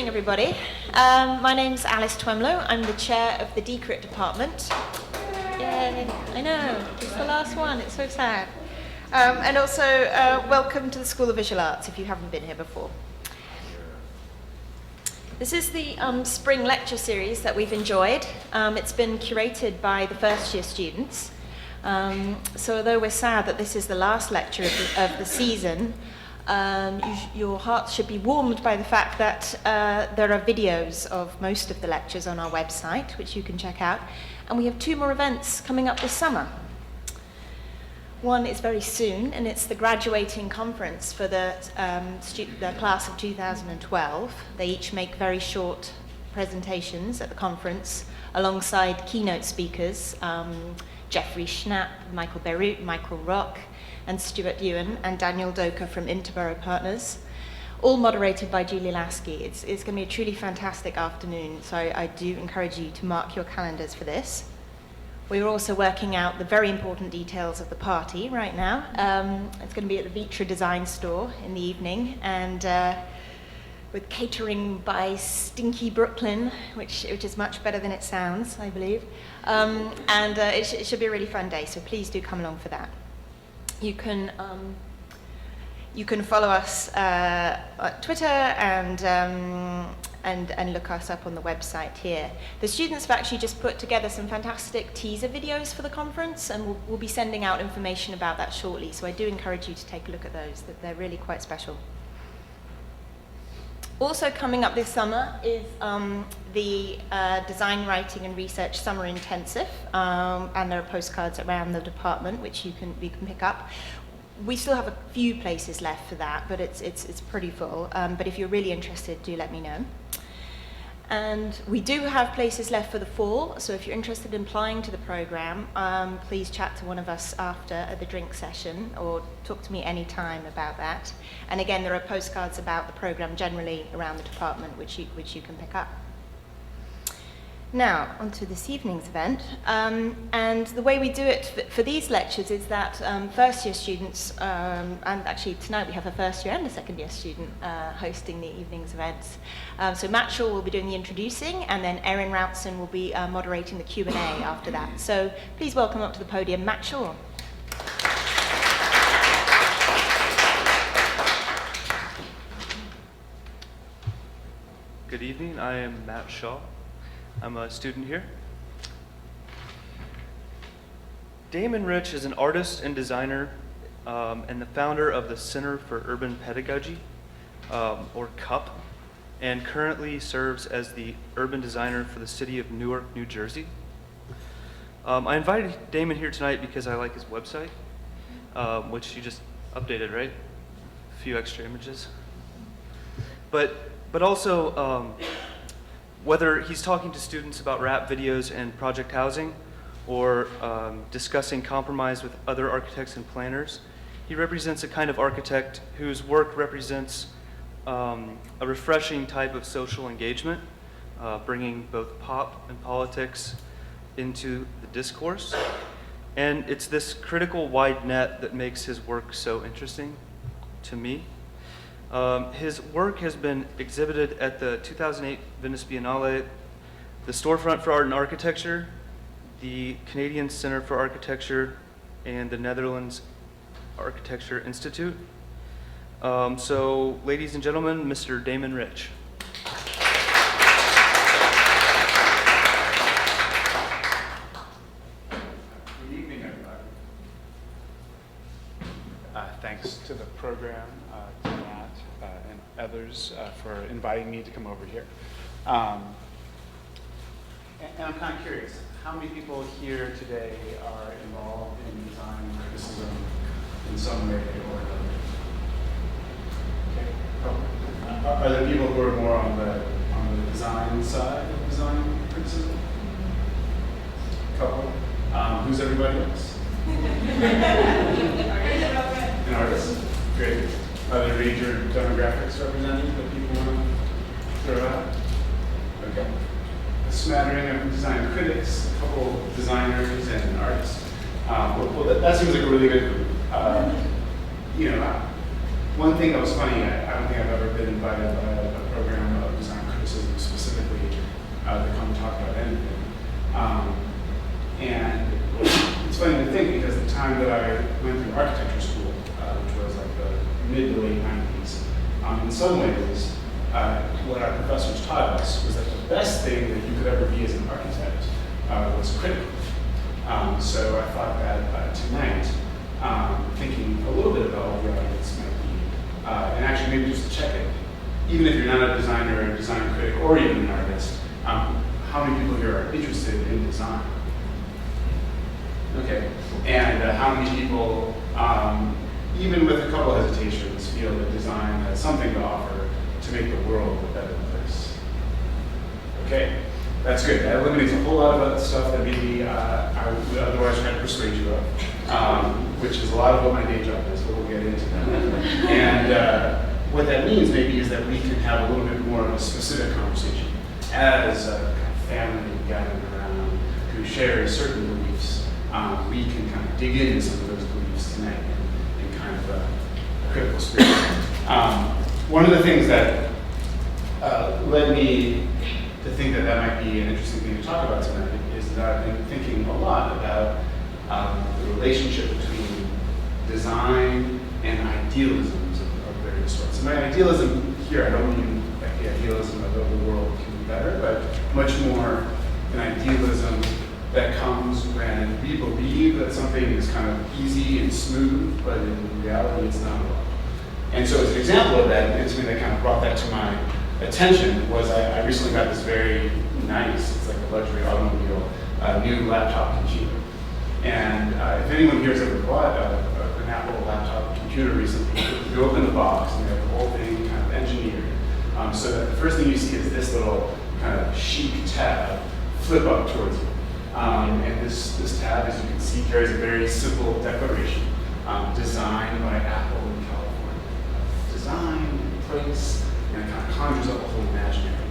everybody. My name's Alice Twemlow. I'm the chair of the Decrit department. Yay, I know, it's the last one, it's so sad. And also, welcome to the School of Visual Arts if you haven't been here before. This is the spring lecture series that we've enjoyed. It's been curated by the first year students. So although we're sad that this is the last lecture of the season, your hearts should be warmed by the fact that there are videos of most of the lectures on our website, which you can check out. And we have 2 more events coming up this summer. One is very soon, and it's the graduating conference for the class of 2012. They each make very short presentations at the conference alongside keynote speakers, Jeffrey Schnapp, Michael Beirut, Michael Rock, and Stuart Ewan, and Daniel Doka from Interborough Partners, all moderated by Julie Lasky. It's going to be a truly fantastic afternoon, so I do encourage you to mark your calendars for this. We're also working out the very important details of the party right now. It's going to be at the Vitra Design Store in the evening, and with catering by Stinky Brooklyn, which is much better than it sounds, I believe. It should be a really fun day, so please do come along for that. You can follow us on Twitter and look us up on the website here. The students have actually just put together some fantastic teaser videos for the conference, and we'll be sending out information about that shortly. So I do encourage you to take a look at those. They're really quite special. Also coming up this summer is the Design, Writing and Research Summer Intensive, and there are postcards around the department which you can pick up. We still have a few places left for that, but it's pretty full. But if you're really interested, do let me know. And we do have places left for the fall, so if you're interested in applying to the program, please chat to one of us after at the drink session, or talk to me anytime about that. And again, there are postcards about the program generally around the department, which you can pick up. Now, on to this evening's event. And the way we do it for these lectures is that first year students, and actually tonight we have a first year and a second year student hosting the evening's events. So Matt Shaw will be doing the introducing, and then Erin Routson will be moderating the Q&A after that. So please welcome up to the podium Matt Shaw. Good evening, I am Matt Shaw. I'm a student here. Damon Rich is an artist and designer and the founder of the Center for Urban Pedagogy, or CUP, and currently serves as the urban designer for the City of Newark, New Jersey. I invited Damon here tonight because I like his website, which you just updated, right? A few extra images. But also, whether he's talking to students about rap videos and project housing, or discussing compromise with other architects and planners, he represents a kind of architect whose work represents a refreshing type of social engagement, bringing both pop and politics into the discourse. And it's this critical wide net that makes his work so interesting to me. His work has been exhibited at the 2008 Venice Biennale, the Storefront for Art and Architecture, the Canadian Center for Architecture, and the Netherlands Architecture Institute. So, ladies and gentlemen, Mr. Damon Rich. Good evening, everybody. Thanks to the program, to Matt and others for inviting me to come over here. And I'm kind of curious, how many people here today are involved in design and criticism in some way or another? Okay. Are there people who are more on the design side of design criticism? Couple. Who's everybody else? An artist? Great. Are there major demographics represented that people want to throw out? Okay. A smattering of design critics, a couple designers and artists. Well, that seems like a really good group. One thing that was funny, I don't think I've ever been invited by a program of design criticism to come talk about anything. And it's funny to think because the time that I went through architecture school, which was like the mid to late 90s, in some ways, what our professors taught us was that the best thing that you could ever be as an architect was critical. So I thought that tonight, thinking a little bit about what the audience might be, and actually maybe just to check it, even if you're not a designer, a design critic, or even an artist, how many people here are interested in design? Okay, and how many people, even with a couple hesitations, feel that design has something to offer to make the world a better place? Okay, that's good. That eliminates a whole lot of other stuff that maybe I would otherwise try to persuade you of, which is a lot of what my day job is, but we'll get into that. And what that means maybe is that we can have a little bit more of a specific conversation as a family gathering around who shares certain beliefs. We can kind of dig into some of those beliefs tonight in kind of a critical spirit. One of the things that led me to think that that might be an interesting thing to talk about tonight is that I've been thinking a lot about the relationship between design and idealisms of various sorts. And by idealism here, I don't mean like the idealism of the world can be better, but much more an idealism that comes when we believe that something is kind of easy and smooth, but in reality it's not. And so as an example of that, and something that kind of brought that to my attention was I recently got this very nice, it's like a luxury automobile, new laptop computer. And if anyone here has ever bought an Apple laptop computer recently, you open the box and you have the whole thing kind of engineered. So that the first thing you see is this little kind of chic tab flip up towards you. And this tab, as you can see, carries a very simple declaration, designed by Apple in California. Design and place, and it kind of conjures up a whole imaginary.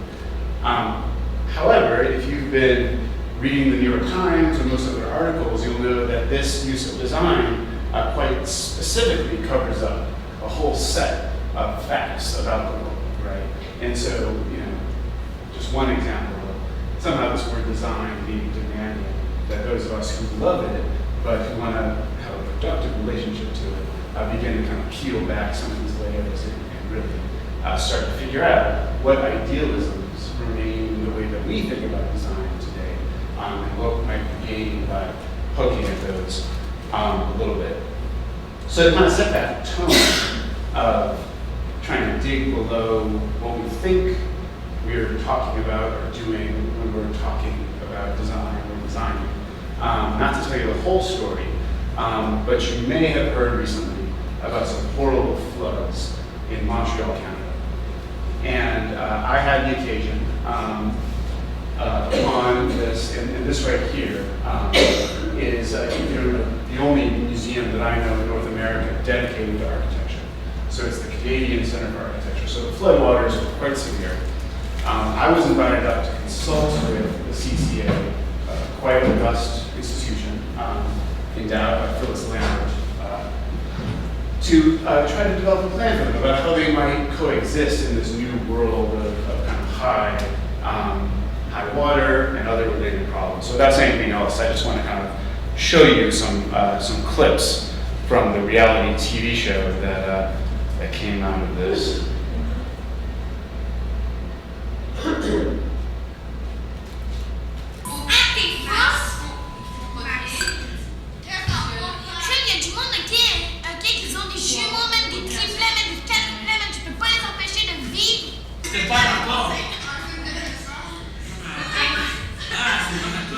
However, if you've been reading the New York Times or most other articles, you'll know that this use of design quite specifically covers up a whole set of facts about the world, right? And so, just one example of somehow this word design being demanding that those of us who love it, but who want to have a productive relationship to it, begin to kind of peel back some of these layers and really start to figure out what idealisms remain the way that we think about design today, and what might be gained by poking at those a little bit. So to kind of set that tone of trying to dig below what we think we're talking about or doing when we're talking about design or designing. Not to tell you the whole story, but you may have heard recently about some horrible floods in Montreal, Canada. And I had the occasion on this, and this right here is the only museum that I know in North America dedicated to architecture. So it's the Canadian Center for Architecture. So the floodwaters were quite severe. I was invited up to consult with the CCA, quite a robust institution endowed by Phyllis Lambert, to try to develop a plan for them about how they might coexist in this new world of kind of high water and other related problems. So without saying anything else, I just want to kind of show you some clips from the reality TV show that came out of this.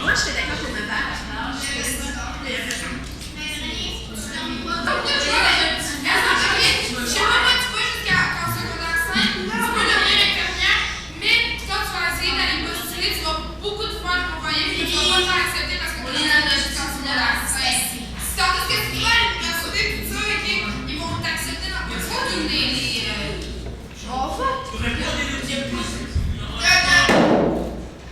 Moi, je fais d'accord pour me battre.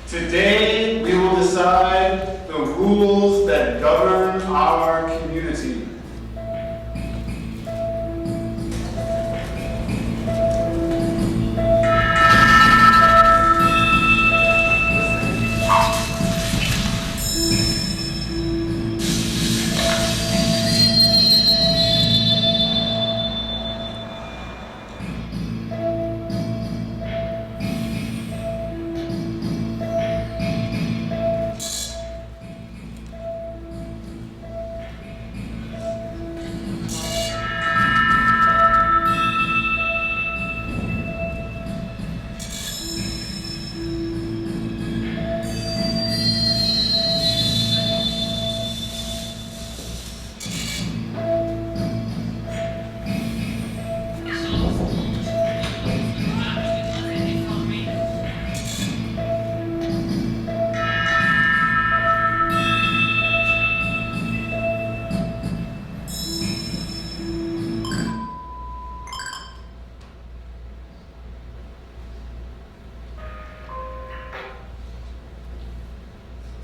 Today, we will decide the rules that govern our community.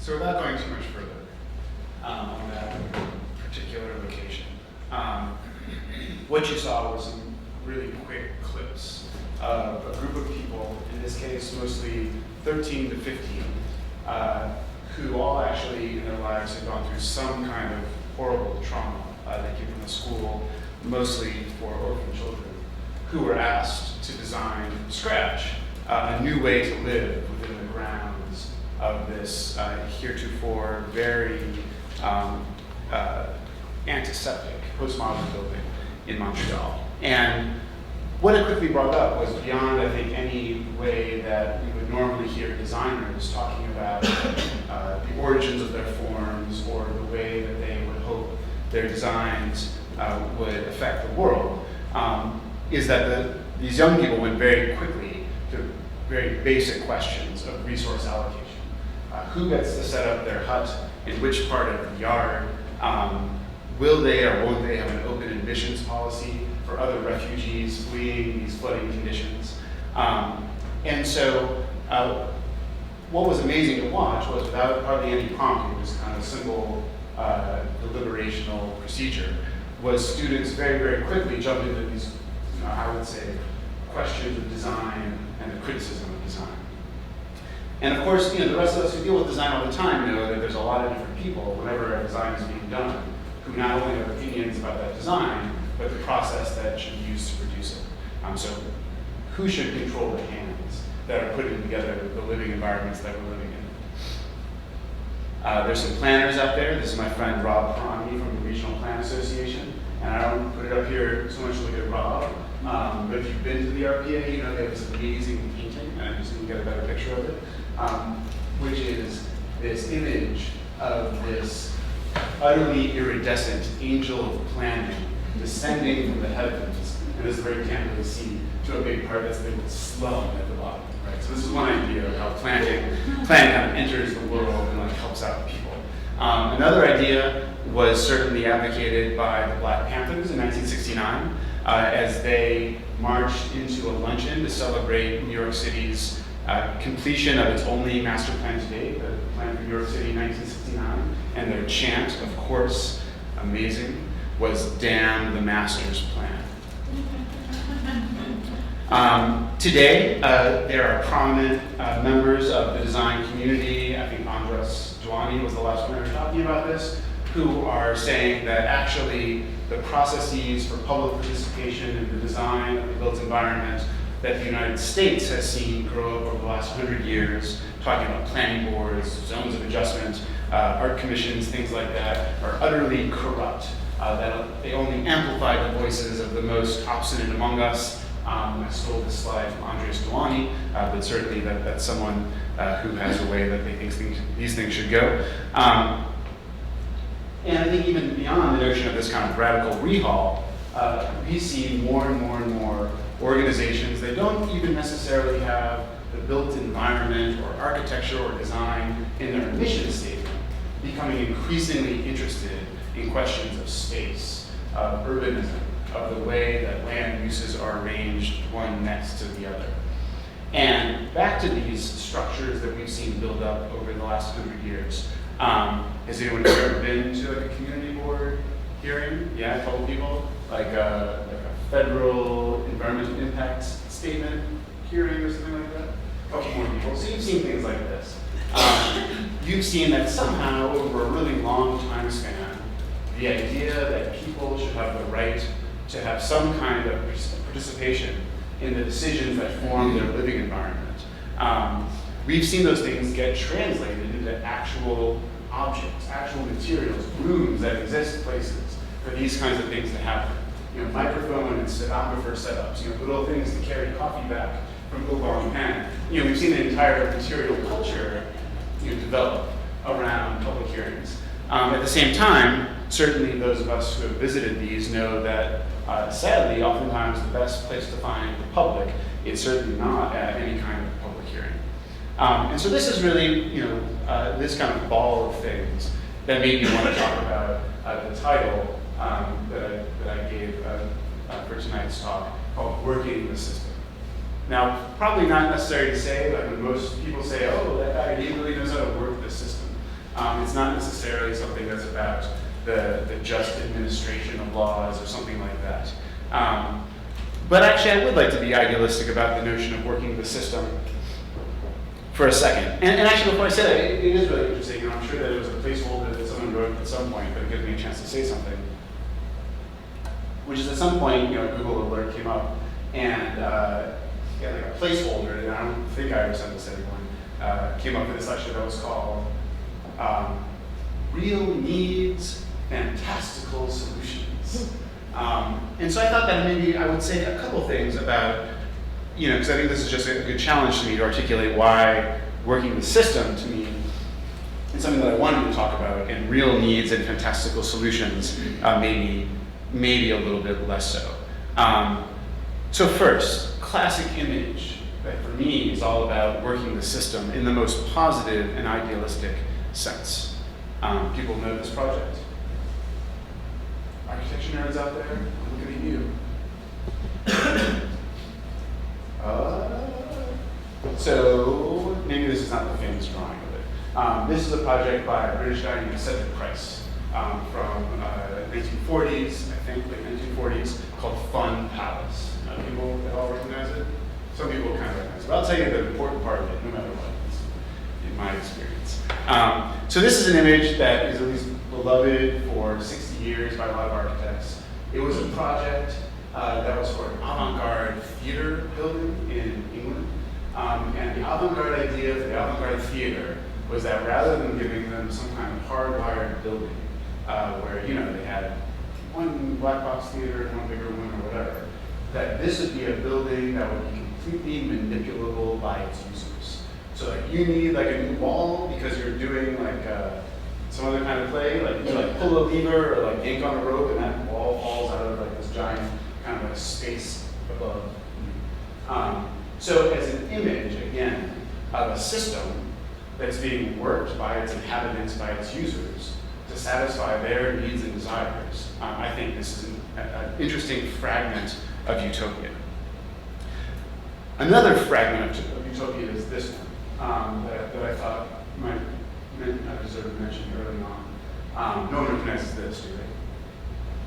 So without going too much further on that particular location, what you saw was some really quick clips of a group of people, in this case mostly 13 to 15, who all actually in their lives had gone through some kind of horrible trauma. They came from a school mostly for orphan children, who were asked to design from scratch a new way to live within the grounds of this heretofore very antiseptic postmodern building in Montreal. And what it quickly brought up was beyond, I think, any way that we would normally hear designers talking about the origins of their forms or the way that they would hope their designs would affect the world, is that these young people went very quickly to very basic questions of resource allocation. Who gets to set up their hut in which part of the yard? Will they or won't they have an open admissions policy for other refugees fleeing these flooding conditions? And so what was amazing to watch was, without hardly any prompting, just kind of a simple deliberational procedure, was students very, very quickly jumped into these, I would say, questions of design and the criticism of design. And of course, the rest of us who deal with design all the time know that there's a lot of different people, whenever a design is being done, who not only have opinions about that design, but the process that should be used to produce it. So who should control the hands that are putting together the living environments that we're living in? There's some planners out there. This is my friend Rob Perani from the Regional Plan Association. And I don't put it up here so much to look at Rob, but if you've been to the RPA, you know they have this amazing painting, and I'm just going to get a better picture of it, which is this image of this utterly iridescent angel of planning descending from the heavens, and this is where you can't really see, to a big part that's the slum at the bottom, right? So this is one idea of how planning kind of enters the world and like helps out people. Another idea was certainly advocated by the Black Panthers in 1969 as they marched into a luncheon to celebrate New York City's completion of its only master plan to date, the plan for New York City in 1969, and their chant, of course, amazing, was "Damn the Master's Plan." Today, there are prominent members of the design community. I think Andres Duani was the last one talking about this, who are saying that actually the processes for public participation in the design of the built environment that the United States has seen grow up over the last 100 years, talking about planning boards, zones of adjustment, art commissions, things like that, are utterly corrupt. That they only amplify the voices of the most obstinate among us. I stole this slide from Andres Duani, but certainly that's someone who has a way that they think these things should go. And I think even beyond the notion of this kind of radical rehaul, we see more and more and more organizations that don't even necessarily have the built environment or architecture or design in their mission statement, becoming increasingly interested in questions of space, of urbanism, of the way that land uses are arranged one next to the other. And back to these structures that we've seen build up over the last 100 years. Has anyone ever been to like a community board hearing? Yeah, a couple people? Like a federal environmental impact statement hearing or something like that? A couple more people. So you've seen things like this. You've seen that somehow over a really long time span, the idea that people should have the right to have some kind of participation in the decisions that form their living environment. We've seen those things get translated into actual objects, actual materials, rooms that exist places for these kinds of things to happen. Microphone and stenographer setups, little things to carry coffee back from Oban Pen. We've seen an entire material culture develop around public hearings. At the same time, certainly those of us who have visited these know that sadly, oftentimes the best place to find the public is certainly not at any kind of public hearing. And so this is really, this kind of ball of things that made me want to talk about the title that I gave for tonight's talk, called Working the System. Now, probably not necessary to say, but when most people say, oh, that guy, he really knows how to work the system. something that's about the just administration of laws or something like that. But actually, I would like to be idealistic about the notion of working the system for a second. And actually, before I say that, it is really interesting, and I'm sure that it was a placeholder that someone wrote at some point, but it gives me a chance to say something. Which is at some point, you know, a Google alert came up, and like a placeholder, and I don't think I ever sent this to anyone, came up for this lecture that was called Real Needs, Fantastical Solutions. And so I thought that maybe I would say a couple things about, you know, because I think this is just a good challenge to me to articulate why working the system to me is something that I wanted to talk about, and real needs and fantastical solutions maybe a little bit less so. So first, classic image, that for me is all about working the system in the most positive and idealistic sense. People know this project? Architecture nerds out there, I'm looking at you. So maybe this is not the famous drawing of it. This is a project by a British guy named Cedric Price from 1940s, I think, late 1940s, called Fun Palace. People at all recognize it? Some people kind of recognize it, but I'll tell you the important part of it, no matter what, in my experience. So this is an image that is at least beloved for 60 years by a lot of architects. It was a project that was for an avant-garde theater building in England. And the avant-garde idea for the avant-garde theater was that rather than giving them some kind of hardwired building, where, you know, they had one black box theater and one bigger one or whatever, that this would be a building that would be completely manipulable by its users. So like you need like a new wall because you're doing like some other kind of play, like you like pull a lever or like yank on a rope and that wall falls out of like this giant kind of like space above. So as an image, again, of a system that's being worked by its inhabitants, by its users, to satisfy their needs and desires, I think this is an interesting fragment of utopia. Another fragment of utopia is this one, that I thought might I deserve to mention early on. No one recognizes this, do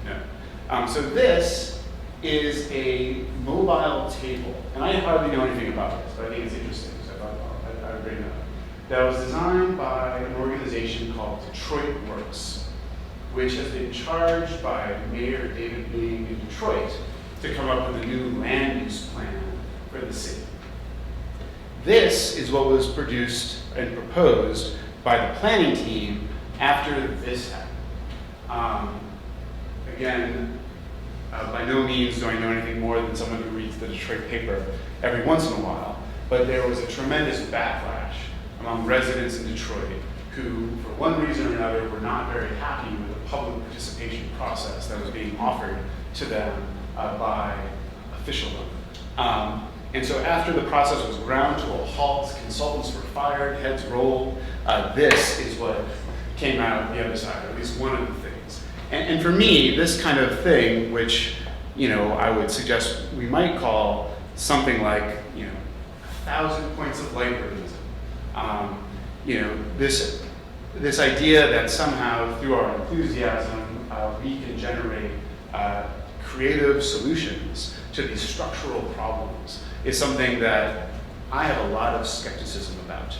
they? No. So this is a mobile table, and I hardly know anything about this, but I think it's interesting, so I thought, well, I would bring it up. That was designed by an organization called Detroit Works, which has been charged by Mayor David Bling in Detroit to come up with a new land use plan for the city. This is what was produced and proposed by the planning team after this happened. Again, by no means do I know anything more than someone who reads the Detroit paper every once in a while, but there was a tremendous backlash among residents in Detroit who, for one reason or another, were not very happy with the public participation process that was being offered to them by officialdom. And so after the process was ground to a halt, consultants were fired, heads rolled, this is what came out the other side, or at least one of the things. And for me, this kind of thing, which, you know, I would suggest we might call something like, you know, 1,000 points of light realism. You know, this idea that somehow through our enthusiasm, we can generate creative solutions to these structural problems is something that I have a lot of skepticism about.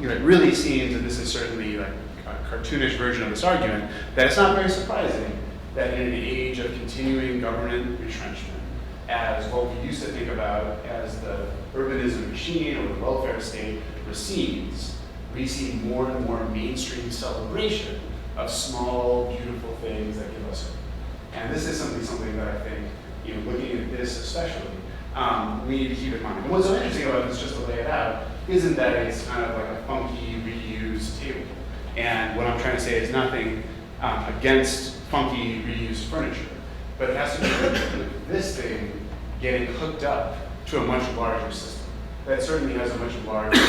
You know, it really seems, and this is certainly like a cartoonish version of this argument, that it's not very surprising that in an age of continuing government retrenchment, as what we used to think about as the urbanism machine or the welfare state recedes, we see more and more mainstream celebration of small, beautiful things that give us hope. And this is something that I think, you know, looking at this especially, we need to keep in mind. And what's so interesting about this, just to lay it out, isn't that it's kind of like a funky, reused table. And what I'm trying to say is nothing against funky, reused furniture, but it has to do with this thing getting hooked up to a much larger system. That certainly has a much larger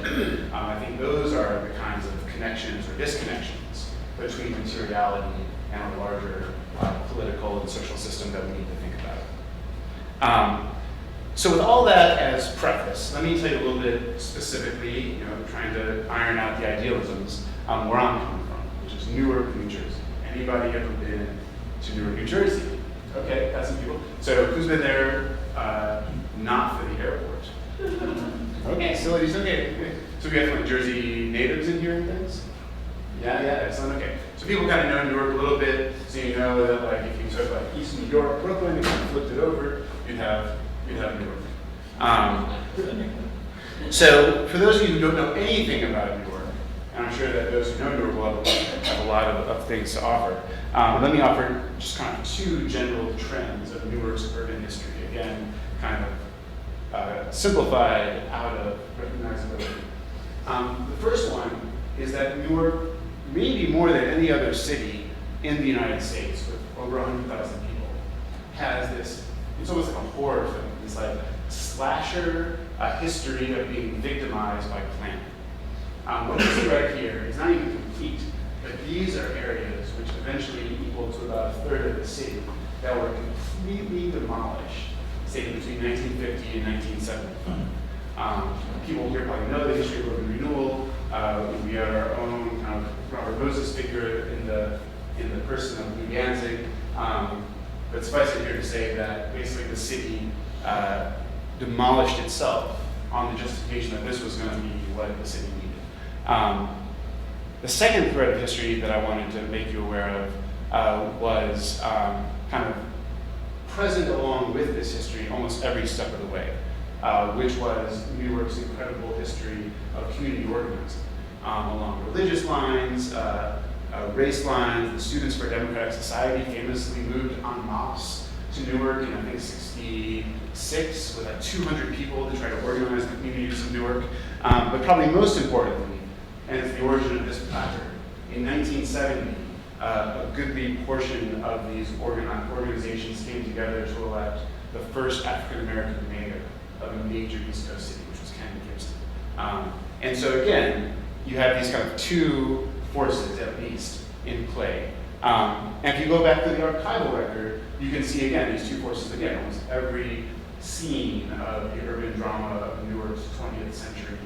agenda. I think those are the kinds of connections or disconnections between materiality and a larger political and social system that we need to think about. So with all that as preface, let me tell you a little bit specifically, you know, trying to iron out the idealisms, where I'm coming from, which is is Newark, New Jersey. Anybody ever been to Newark, New Jersey? Okay, got some people. So who's been there not for the airport? Okay, facilities, okay. So we have like Jersey natives in here and things? Yeah, excellent, okay. So people kind of know Newark a little bit, so you know that like if you took like East New York, Brooklyn, and kind of flipped it over, you'd have Newark. So for those of you who don't know anything about Newark, and I'm sure that those who know Newark will have a lot of things to offer, let me offer just kind of two general trends of Newark's urban history. Again, kind of simplified out of recognizability. The first one is that Newark, maybe more than any other city in the United States with over 100,000 people, has this, it's almost like a horror film, this like slasher history of being victimized by planning. What you see right here is not even complete, but these are areas which eventually equal to about a third of the city that were completely demolished, say between 1950 and 1975. People here probably know the history of urban renewal. We have our own kind of Robert Moses figure in the person of Lou Danzig. But suffice it here to say that basically the city demolished itself on the justification that this was going to be what the city needed. The second thread of history that I wanted to make you aware of was kind of present along with this history almost every step of the way, which was Newark's incredible history of community organizing along religious lines, race lines. The Students for Democratic Society famously moved en masse to Newark in, I think, 66 with like 200 people to try to organize the communities of Newark. But probably most importantly, and it's the origin of this placard, in 1970, a goodly portion of these organizations came together to elect the first African-American mayor of a major East Coast city, which was Ken Gibson. And so again, you have these kind of two forces, at least, in play. And if you go back to the archival record, you can see again these two forces again, almost every scene of the urban drama of Newark's 20th century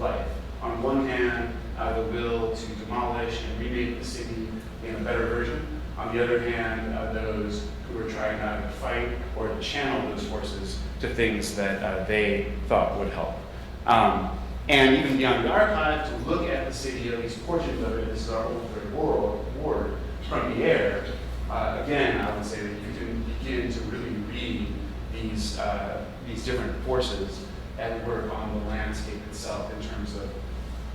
life. On one hand, the will to demolish and remake the city in a better version. On the other hand, those who were trying to either fight or to channel those forces to things that they thought would help. And even beyond the archive, to look at the city, at least portions of it, this is our old third ward, from the air, again, I would say that you can begin to really read these different forces at work on the landscape itself in terms of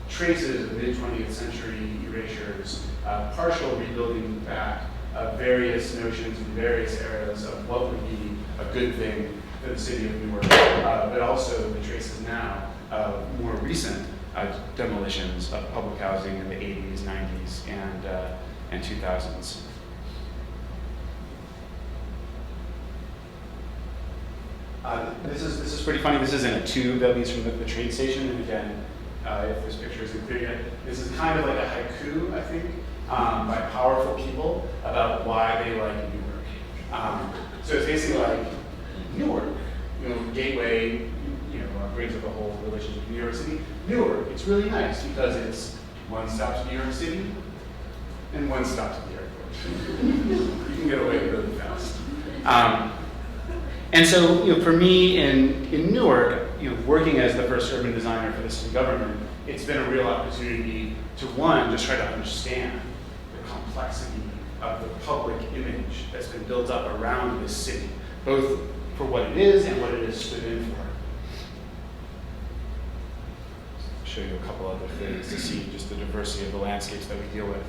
traces of mid-20th century erasures, partial rebuilding back of various notions in various eras of what would be a good thing for the city of Newark, but also the traces now of more recent demolitions of public housing in the 80s, 90s, and 2000s. This is pretty funny. This is in a tube that leads from the train station, and again, if this picture isn't clear yet, this is kind of like a haiku, I think, by powerful people about why they like Newark. So it's basically like Newark, gateway, brings up the whole relationship to New York City. Newark, it's really nice because it's one stop to New York City and one stop to the airport. You can get away really fast. And so, for me in Newark, working as the first urban designer for the city government, it's been a real opportunity to, one, just try to understand the complexity of the public image that's been built up around this city, both for what it is and what it has stood in for. Show you a couple other things to see just the diversity of the landscapes that we deal with.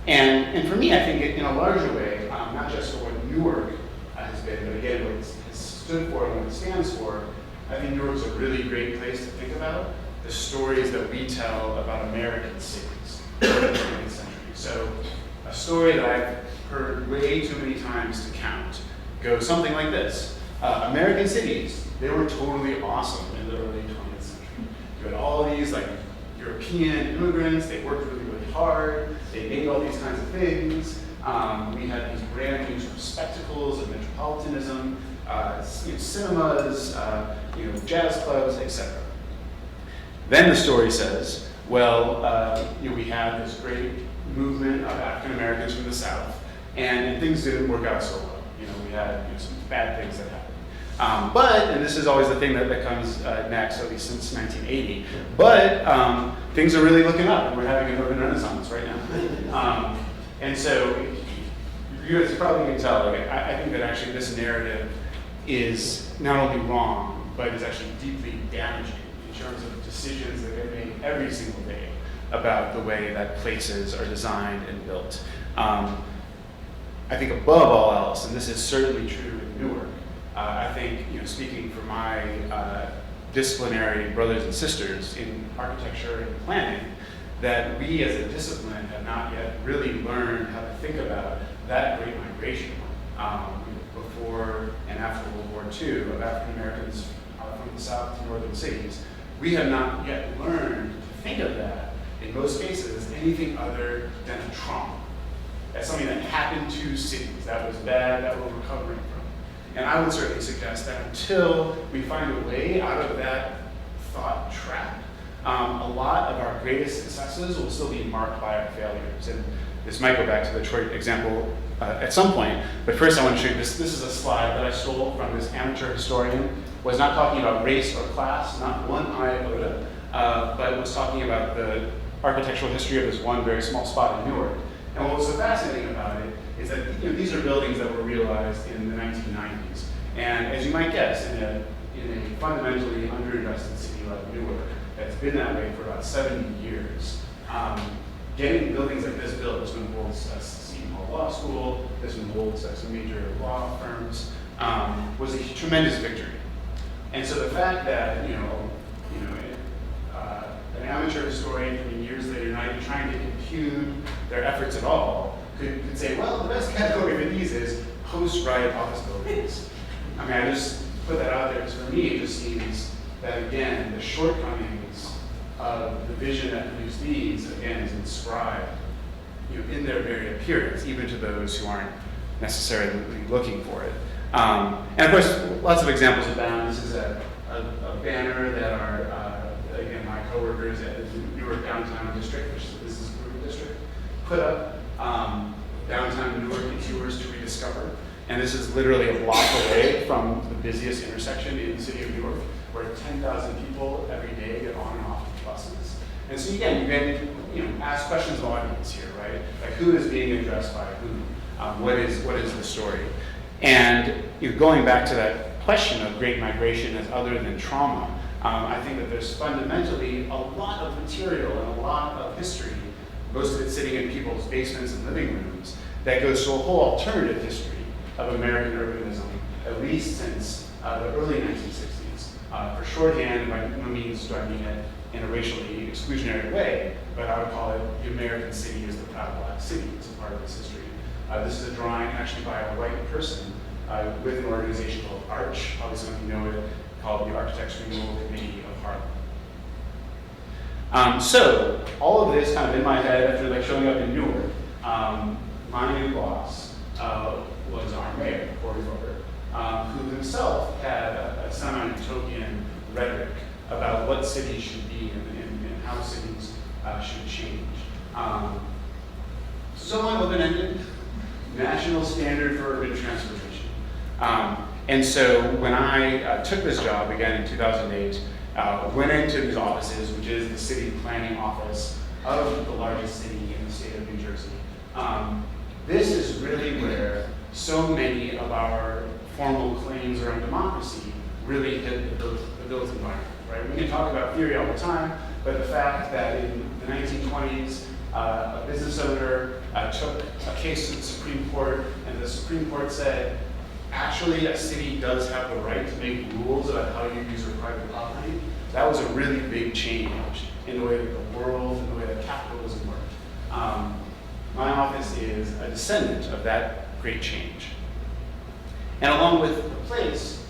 And for me, I think in a larger way, not just for what Newark has been, but again, what it has stood for and what it stands for, I think Newark's a really great place to think about the stories that we tell about American cities in the 20th century. So a story that I've heard way too many times to count goes something like this. American cities, they were totally awesome in the early 20th century. You had all these European immigrants, they worked really, really hard, they made all these kinds of things. We had these brand new sort of spectacles of metropolitanism, cinemas, jazz clubs, etc. Then the story says, well, we have this great movement of African Americans from the South, and things didn't work out so well. We had some bad things that happened. But, and this is always the thing that comes next, at least since 1980, but things are really looking up, and we're having an urban renaissance right now. And so, you guys probably can tell, I think that actually this narrative is not only wrong, but is actually deeply damaging in terms of decisions that get made every single day about the way that places are designed and built. I think above all else, and this is certainly true in Newark, I think, speaking for my disciplinary brothers and sisters in architecture and planning, that we as a discipline have not yet really learned how to think about that great migration before and after World War II of African Americans from the South to northern cities. We have not yet learned to think of that, in most cases, as anything other than a trauma. As something that happened to cities, that was bad, that we're recovering from. And I would certainly suggest that until we find a way out of that thought trap, a lot of our greatest successes will still be marked by our failures. And this might go back to the Detroit example at some point, but first I want to show you this. This is a slide that I stole from this amateur historian. Was not talking about race or class, not one iota, but was talking about the architectural history of this one very small spot in Newark. And what was so fascinating about it is that these are buildings that were realized in the 1990s. And as you might guess, in a fundamentally underinvested city like Newark, that's been that way for about 70 years, getting buildings like this built, this one holds Seton Hall Law School, this one holds some major law firms, was a tremendous victory. And so the fact that an amateur historian coming years later, not even trying to impugn their efforts at all, could say, well, the best category for these is post-riot office buildings. I mean, I just put that out there because for me, it just seems that, again, the shortcomings of the vision that produced these, again, is inscribed in their very appearance, even to those who aren't necessarily looking for it. And of course, lots of examples abound. This is a banner that are, again, my coworkers at the Newark Downtown District, which is the business improvement district, put up. Downtown Newark is yours to rediscover. And this is literally a block away from the busiest intersection in the city of Newark, where 10,000 people every day get on and off of buses. And so again, you can ask questions of audience here, right? Like who is being addressed by who? What is the story? And going back to that question of great migration as other than trauma, I think that there's fundamentally a lot of material and a lot of history, most of it sitting in people's basements and living rooms, that goes to a whole alternative history of American urbanism, at least since the early 1960s. For shorthand, by no means do I mean it in a racially exclusionary way, but I would call it the American city is the proud black city. It's a part of this history. This is a drawing actually by a white person with an organization called ARCH, probably some of you know it, called the Architects Renewal Committee of Harlem. So all of this kind of in my head after showing up in Newark, my new boss was our mayor, Cory Booker, who himself had a semi-utopian rhetoric about what cities should be and how cities should change. Somewhat open-ended, national standard for urban transformation. And so when I took this job again in 2008, went into these offices, which is the city planning office of the largest city in the state of New Jersey. This is really where so many of our formal claims around democracy really hit the built environment, right? We can talk about theory all the time, but the fact that in the 1920s, a business owner took a case to the Supreme Court, and the Supreme Court said, actually, a city does have the right to make rules about how you use your private property. That was a really big change in the way that the world, in the way that capitalism worked. My office is a descendant of that great change. And along with the place,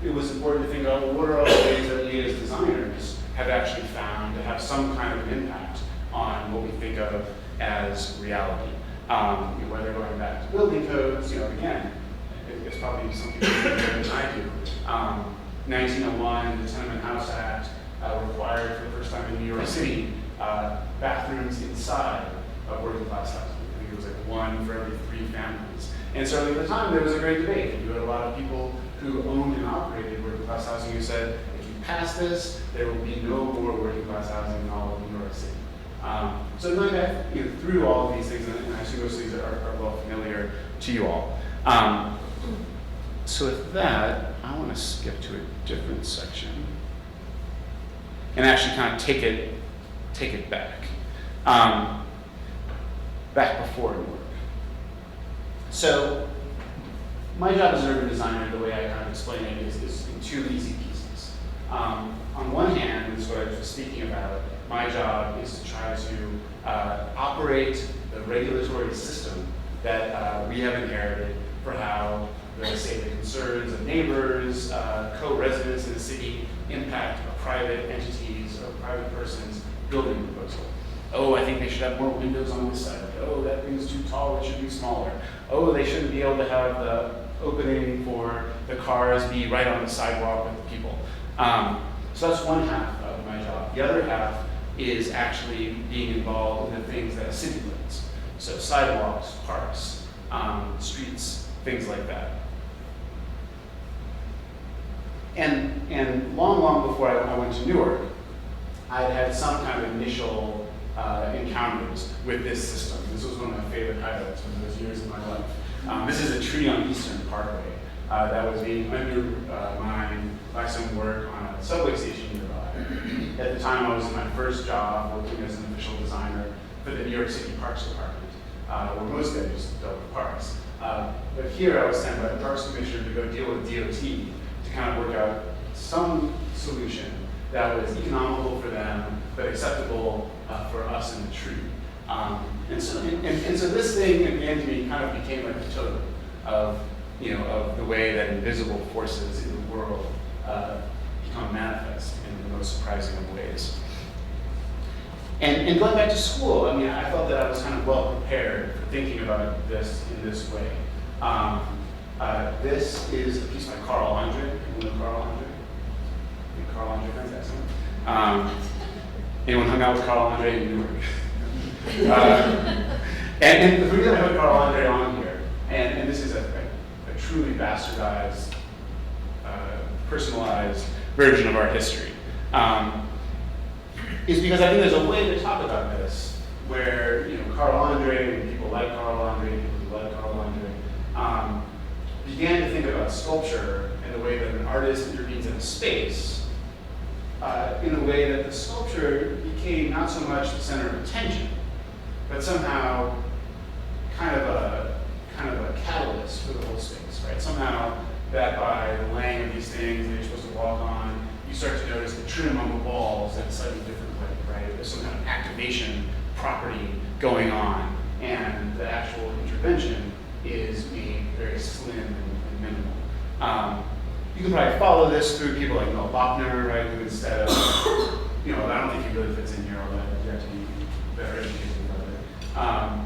it was important to think about, well, what are all the ways that we as designers have actually found to have some kind of impact on what we think of as reality. Whether going back to building codes, again, it's probably something better than I do. 1901, the Tenement House Act required for the first time in New York City bathrooms inside of working class housing. I think it was like 1 for every 3 families. And so at the time, there was a great debate. You had a lot of people who owned and operated working class housing who said, if you pass this, there will be no more working class housing in all of New York City. So going back through all of these things, and I assume most of these are well familiar to you all. So with that, I want to skip to a different section and actually kind of take it back. Back before Newark. So my job as an urban designer, the way I kind of explain it is in 2 easy pieces. On one hand, this is what I was just speaking about, my job is to try to operate the regulatory system that we have inherited for how the concerns of neighbors, co-residents in the city impact a private entity's or private person's building proposal. Oh, I think they should have more windows on this side. Oh, that thing's too tall, it should be smaller. Oh, they shouldn't be able to have the opening for the cars be right on the sidewalk with the people. So that's one half of my job. The other half is actually being involved in the things that a city builds. So sidewalks, parks, streets, things like that. And long before I went to Newark, I had some kind of initial encounters with this system. This was one of my favorite highlights from those years of my life. This is a tree on Eastern Parkway that was being undermined by some work on a subway station nearby. At the time, I was in my first job working as an official designer for the New York City Parks Department, where most guys just dealt with parks. But here I was sent by the Parks Commissioner to go deal with DOT to kind of work out some solution that was economical for them, but acceptable for us in the tree. And so this thing in the end to me kind of became like a totem of the way that invisible forces in the world become manifest in the most surprising of ways. And going back to school, I mean, I felt that I was kind of well prepared for thinking about this in this way. This is a piece by Carl Andre. People know Carl Andre? Carl Andre, friends, excellent. Anyone hung out with Carl Andre in Newark? And the reason I put Carl Andre on here, and this is a truly bastardized, personalized version of our history, is because I think there's a way to talk about this where Carl Andre and people like Carl Andre, people who like Carl Andre, began to think about sculpture and the way that an artist intervenes in a space in a way that the sculpture became not so much the center of attention, but somehow kind of a catalyst for the whole space, right? Somehow that by the laying of these things that you're supposed to walk on, you start to notice the trim on the walls in a slightly different way, right? There's some kind of activation property going on, and the actual intervention is made very slim and minimal. You can probably follow this through people like Mel Bachner, right, who instead of, I don't think he really fits in here, although you have to be better educated about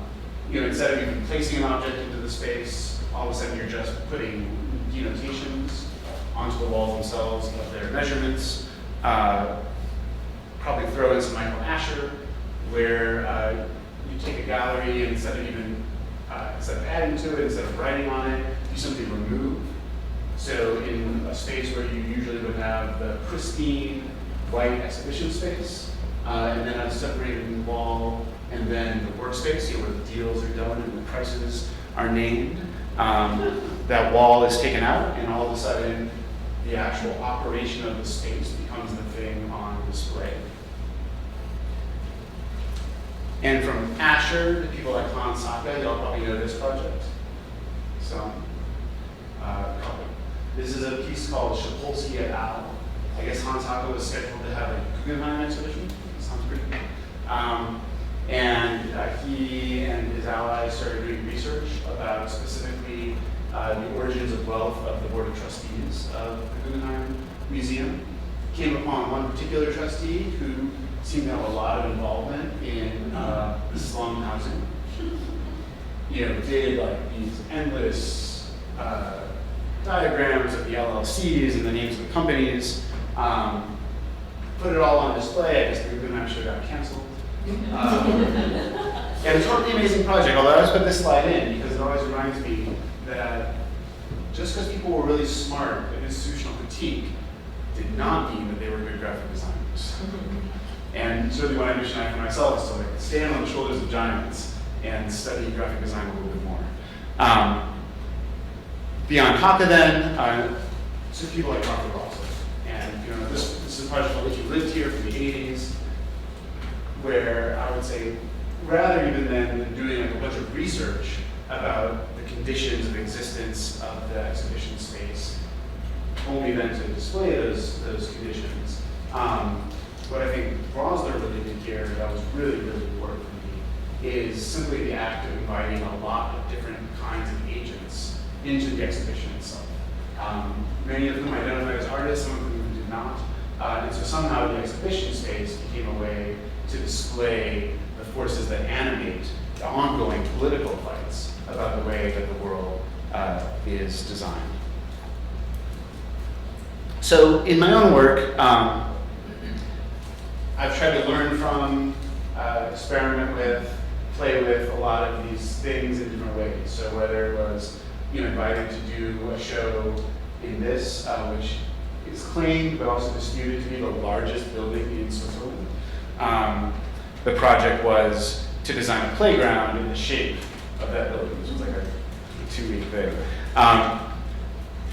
it. Instead of even placing an object into the space, all of a sudden you're just putting denotations onto the walls themselves of their measurements. Probably throw in some Michael Asher, where you take a gallery and instead of adding to it, instead of writing on it, you simply remove. So in a space where you usually would have the pristine white exhibition space, and then a separated wall, and then the workspace, where the deals are done and the prices are named, that wall is taken out, and all of a sudden, the actual operation of the space becomes the thing on display. And from Asher to people like Hans Saka, y'all probably know this project. So, this is a piece called Shapolsky et al. I guess Hans Saka was scheduled to have a Guggenheim exhibition. Sounds pretty cool. And he and his allies started doing research about specifically the origins of wealth of the Board of Trustees of the Guggenheim Museum. Came upon one particular trustee who seemed to have a lot of involvement in the slum housing. Did like these endless diagrams of the LLCs and the names of the companies. Put it all on display. I guess the Guggenheim show got canceled. And a totally amazing project, although I always put this slide in because it always reminds me that just because people were really smart at institutional critique did not mean that they were good graphic designers. And certainly one ambition I have for myself is to like stand on the shoulders of giants and study graphic design a little bit more. Beyond Haka then, so people like Martha Ross. And you know, this is a project on which you lived here from the 80s, where I would say, rather even than doing like a bunch of research about the conditions of existence of the exhibition space, only then to display those conditions. What I think Rosler really did here that was really, really important for me is simply the act of inviting a lot of different kinds of agents into the exhibition itself. Many of them identified as artists, some of them did not. And so somehow the exhibition space became a way to display the forces that animate the ongoing political fights about the way that the world is designed. So in my own work, I've tried to learn from, experiment with, play with a lot of these things in different ways. So whether it was invited to do a show in this, which is claimed but also disputed to be the largest building in Switzerland. The project was to design a playground in the shape of that building, which was like a 2-week thing.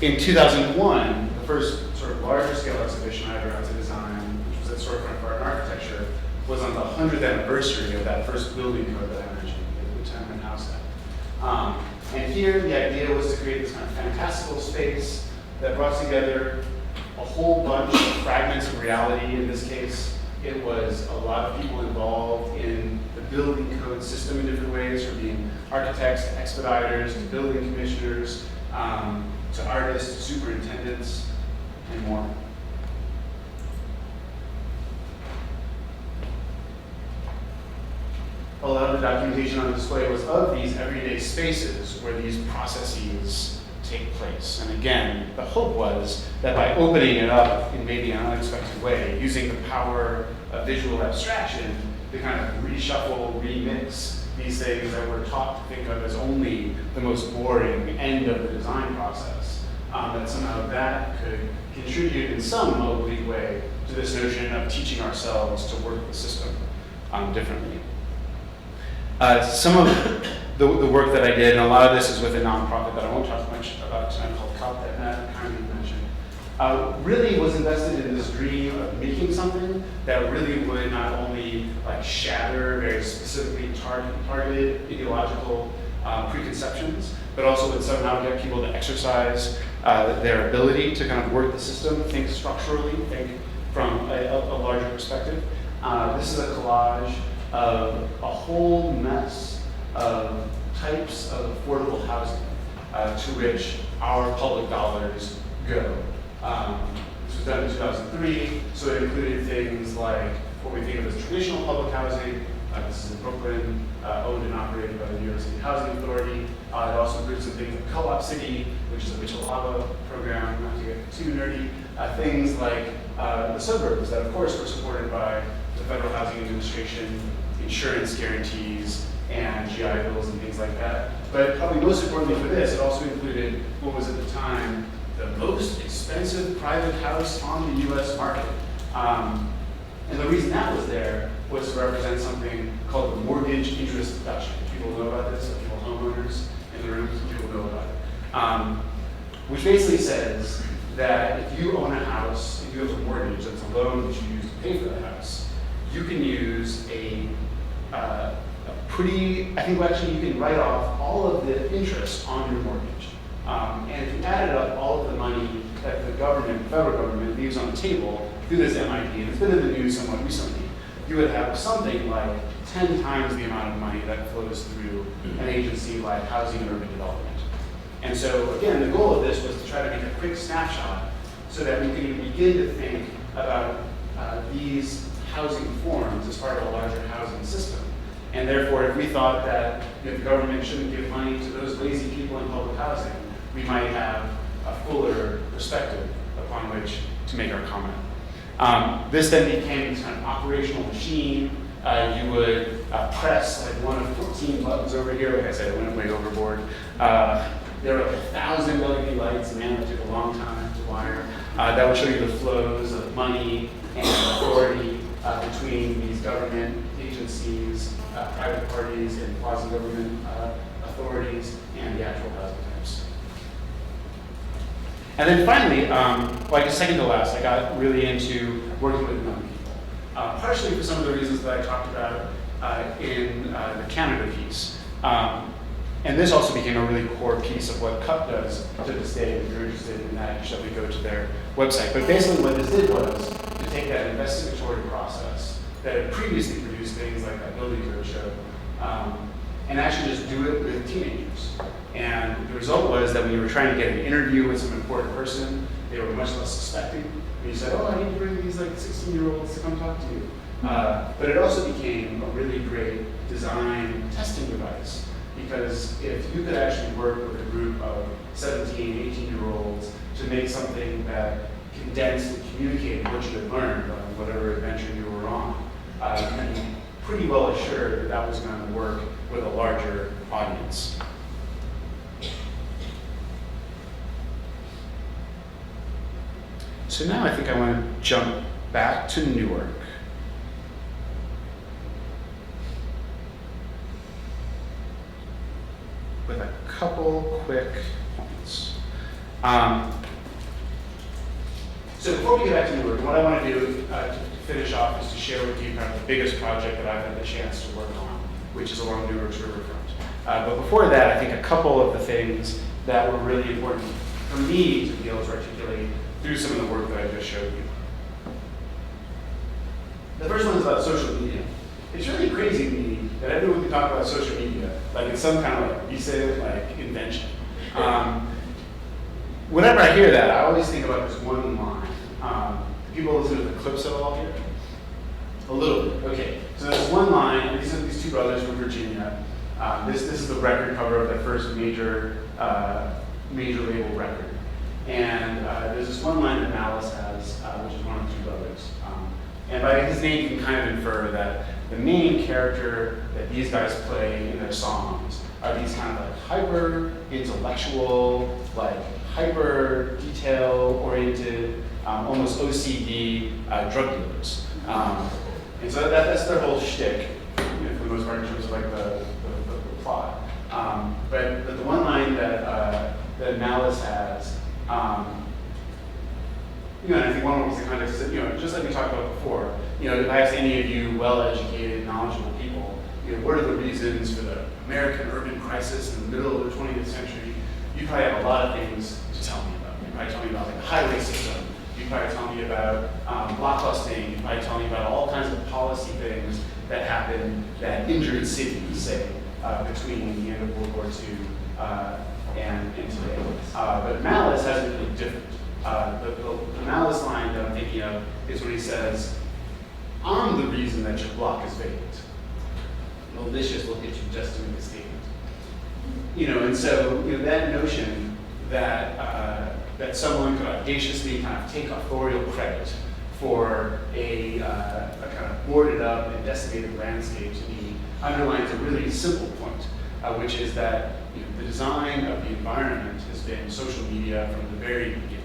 In 2001, the first sort of larger scale exhibition I ever got to design, which was at Storefront for Urban Architecture, was on the 100th anniversary of that first building code that I mentioned, the tenement house act. And here the idea was to create this kind of fantastical space that brought together a whole bunch of fragments of reality. In this case, it was a lot of people involved in the building code system in different ways, from being architects to expediters to building commissioners to artists to superintendents and more. A lot of the documentation on display was of these everyday spaces where these processes take place. And again, the hope was that by opening it up in maybe an unexpected way, using the power of visual abstraction to kind of reshuffle, remix these things that we're taught to think of as only the most boring end of the design process, that somehow that could contribute in some oblique way to this notion of teaching ourselves to work the system differently. Some of the work that I did, and a lot of this is with a nonprofit that I won't talk much about tonight called CUP that Matt kindly mentioned, really was invested in this dream of making something that really would not only like shatter very specifically targeted ideological preconceptions, but also would somehow get people to exercise their ability to kind of work the system, think structurally, think from a larger perspective. This is a collage of a whole mess of types of affordable housing to which our public dollars go. This was done in 2003, so it included things like what we think of as traditional public housing. This is in Brooklyn, owned and operated by the New York City Housing Authority. It also includes some things like Co-op City, which is a Mitchell Lava program, not to get too nerdy. Things like the suburbs that, of course, were supported by the Federal Housing Administration, insurance guarantees, and GI bills and things like that. But probably most importantly for this, it also included what was at the time the most expensive private house on the US market. And the reason that was there was to represent something called the mortgage interest deduction. People know about this, people homeowners in the room, people know about it. Which basically says that if you own a house, if you have a mortgage, that's a loan that you use to pay for the house, you can use a I think actually you can write off all of the interest on your mortgage. And if you added up all of the money that the government, the federal government, leaves on the table through this MIP, and it's been in the news somewhat recently, you would have something like 10 times the amount of money that flows through an agency like Housing and Urban Development. And so again, the goal of this was to try to make a quick snapshot so that we can begin to think about these housing forms as part of a larger housing system. And therefore, if we thought that the government shouldn't give money to those lazy people in public housing, we might have a fuller perspective upon which to make our comment. This then became this kind of operational machine you would press like one of 14 buttons over here. Like I said, it went way overboard. There were like 1,000 LED lights, and man, it took a long time to wire. That would show you the flows of money and authority between these government agencies, private parties, and quasi-government authorities, and the actual housing types. And then finally, like second to last, I got really into working with young people, partially for some of the reasons that I talked about in the Canada piece. And this also became a really core piece of what CUP does to this day. If you're interested in that, you should definitely go to their website. But basically what this did was to take that investigatory process that had previously produced things like that building roadshow, and actually just do it with teenagers. And the result was that when you were trying to get an interview with some important person, they were much less suspecting. And you said, oh, I need to bring these like 16-year-olds to come talk to you. But it also became a really great design testing device. Because if you could actually work with a group of 17, 18-year-olds to make something that condensed and communicated what you had learned on whatever adventure you were on, you can be pretty well assured that that was going to work with a larger audience. So now I think I want to jump back to Newark. With a couple quick points. So before we get back to Newark, what I want to do to finish off is to share with you kind of the biggest project that I've had the chance to work on, which is along Newark's riverfront. But before that, I think a couple of the things that were really important for me to be able to articulate through some of the work that I just showed you. The first one is about social media. It's really crazy to me that everyone can talk about social media like it's some kind of like recent like invention. Whenever I hear that, I always think about this one line. People listen to the clips at all here? A little bit. Okay. So there's one line, and these two brothers from Virginia. This is the record cover of their first major label record. And there's this one line that Malice has, which is one of the two brothers. And by his name, you can kind of infer that the main character that these guys play in their songs are these kind of like hyper intellectual, like hyper detail oriented, almost OCD drug dealers. And so that's their whole shtick, for the most part, in terms of like the plot. But the one line that Malice has, and I think one of the context is that, just like we talked about before, if I ask any of you well-educated, knowledgeable people, what are the reasons for the American urban crisis in the middle of the 20th century, you probably have a lot of things to tell me about. You probably tell me about like the highway system. You probably tell me about blockbusting. You probably tell me about all kinds of policy things that happened that injured cities, say, between the end of World War II and today. But Malice has it really different. The Malice line that I'm thinking of is when he says, I'm the reason that your block is vacant. Malicious look at you just to make a statement. And so that notion that that someone could audaciously kind of take authorial credit for a kind of boarded up and decimated landscape to me underlines a really simple point, which is that the design of the environment has been social media from the very beginning.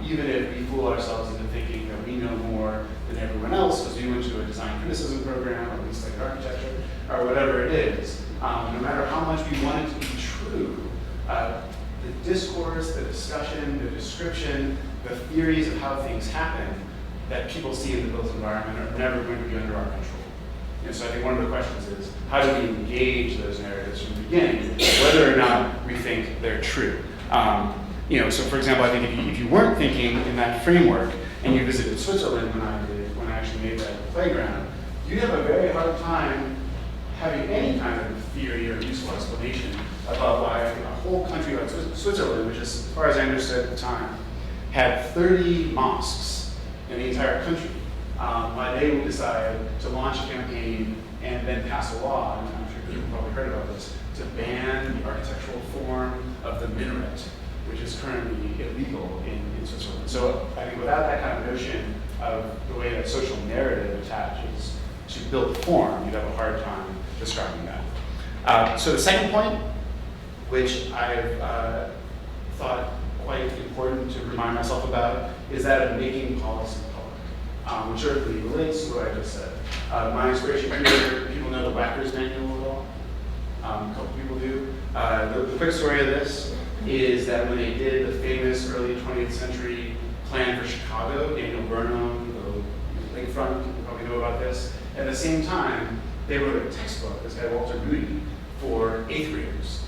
Even if we fool ourselves into thinking that we know more than everyone else because we went to a design criticism program, or at least like architecture, or whatever it is, no matter how much we want it to be true, the discourse, the discussion, the description, the theories of how things happen that people see in the built environment are never going to be under our control. So I think one of the questions is, how do we engage those narratives from the beginning, whether or not we think they're true? So for example, I think if you weren't thinking in that framework and you visited Switzerland when I actually made that playground, you'd have a very hard time having any kind of theory or useful explanation about why a whole country like Switzerland, which is, as far as I understood at the time, had 30 mosques in the entire country, why they would decide to launch a campaign and then pass a law, and I'm sure you've probably heard about this, to ban the architectural form of the minaret, which is currently illegal in Switzerland. So I think without that kind of notion of the way that social narrative attaches to build form, you'd have a hard time describing that. So the second point, which I've thought quite important to remind myself about, is that of making policy public, which certainly relates to what I just said. My inspiration here, people know the Wacker's Manual at all? A couple people do. The quick story of this is that when they did the famous early 20th century plan for Chicago, Daniel Burnham, the lakefront, people probably know about this. At the same time, they wrote a textbook, this guy Walter Moody, for 8th graders.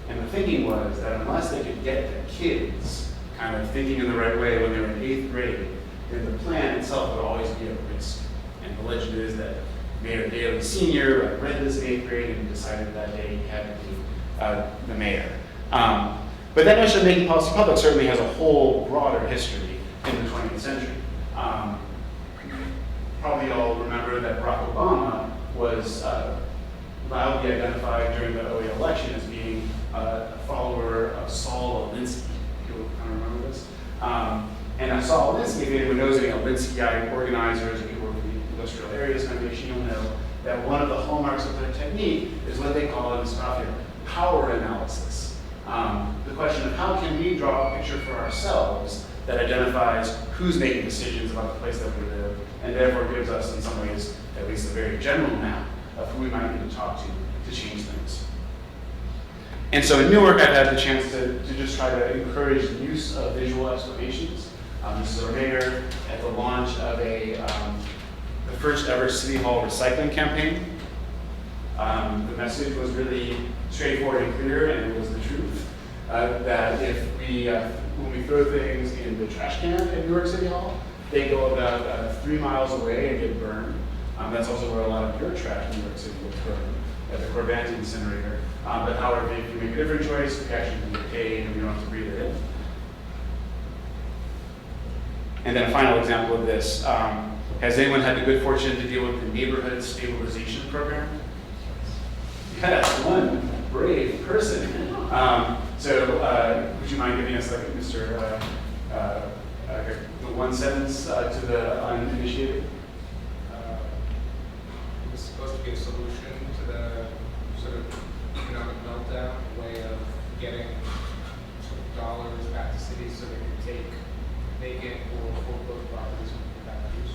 And the thinking was that unless they could get the kids kind of thinking in the right way when they were in 8th grade, then the plan itself would always be at risk. And the legend is that Mayor Daley Sr. read this in 8th grade and decided that day he had to be the mayor. But that notion of making policy public certainly has a whole broader history in the 20th century. Probably all remember that Barack Obama was loudly identified during the 2008 election as being a follower of Saul Alinsky. People kind of remember this? And Saul Alinsky, if anyone knows any Alinskyite organizers or people from the industrial areas foundation, you'll know that one of the hallmarks of their technique is what they call in Scotland power analysis. The question of how can we draw a picture for ourselves that identifies who's making decisions about the place that we live, and therefore gives us, in some ways, at least a very general map of who we might need to talk to change things. And so in Newark, I've had the chance to just try to encourage the use of visual explanations. This is our mayor at the launch of the first ever City Hall recycling campaign. The message was really straightforward and clear, and it was the truth. That if we, when we throw things in the trash can at Newark City Hall, they go about 3 miles away and get burned. That's also where a lot of your trash in New York City gets burned, at the Corbanti incinerator. But however, if you make a different choice, we actually can get paid and we don't have to breathe it in. And then a final example of this. Has anyone had the good fortune to deal with the neighborhood stabilization program? Yes, one brave person. So would you mind giving us like Mr. The one sentence to the uninitiated? It was supposed to be a solution to the sort of economic meltdown, a way of getting sort of dollars back to cities so they can take vacant or foreclosed properties and put them back to use.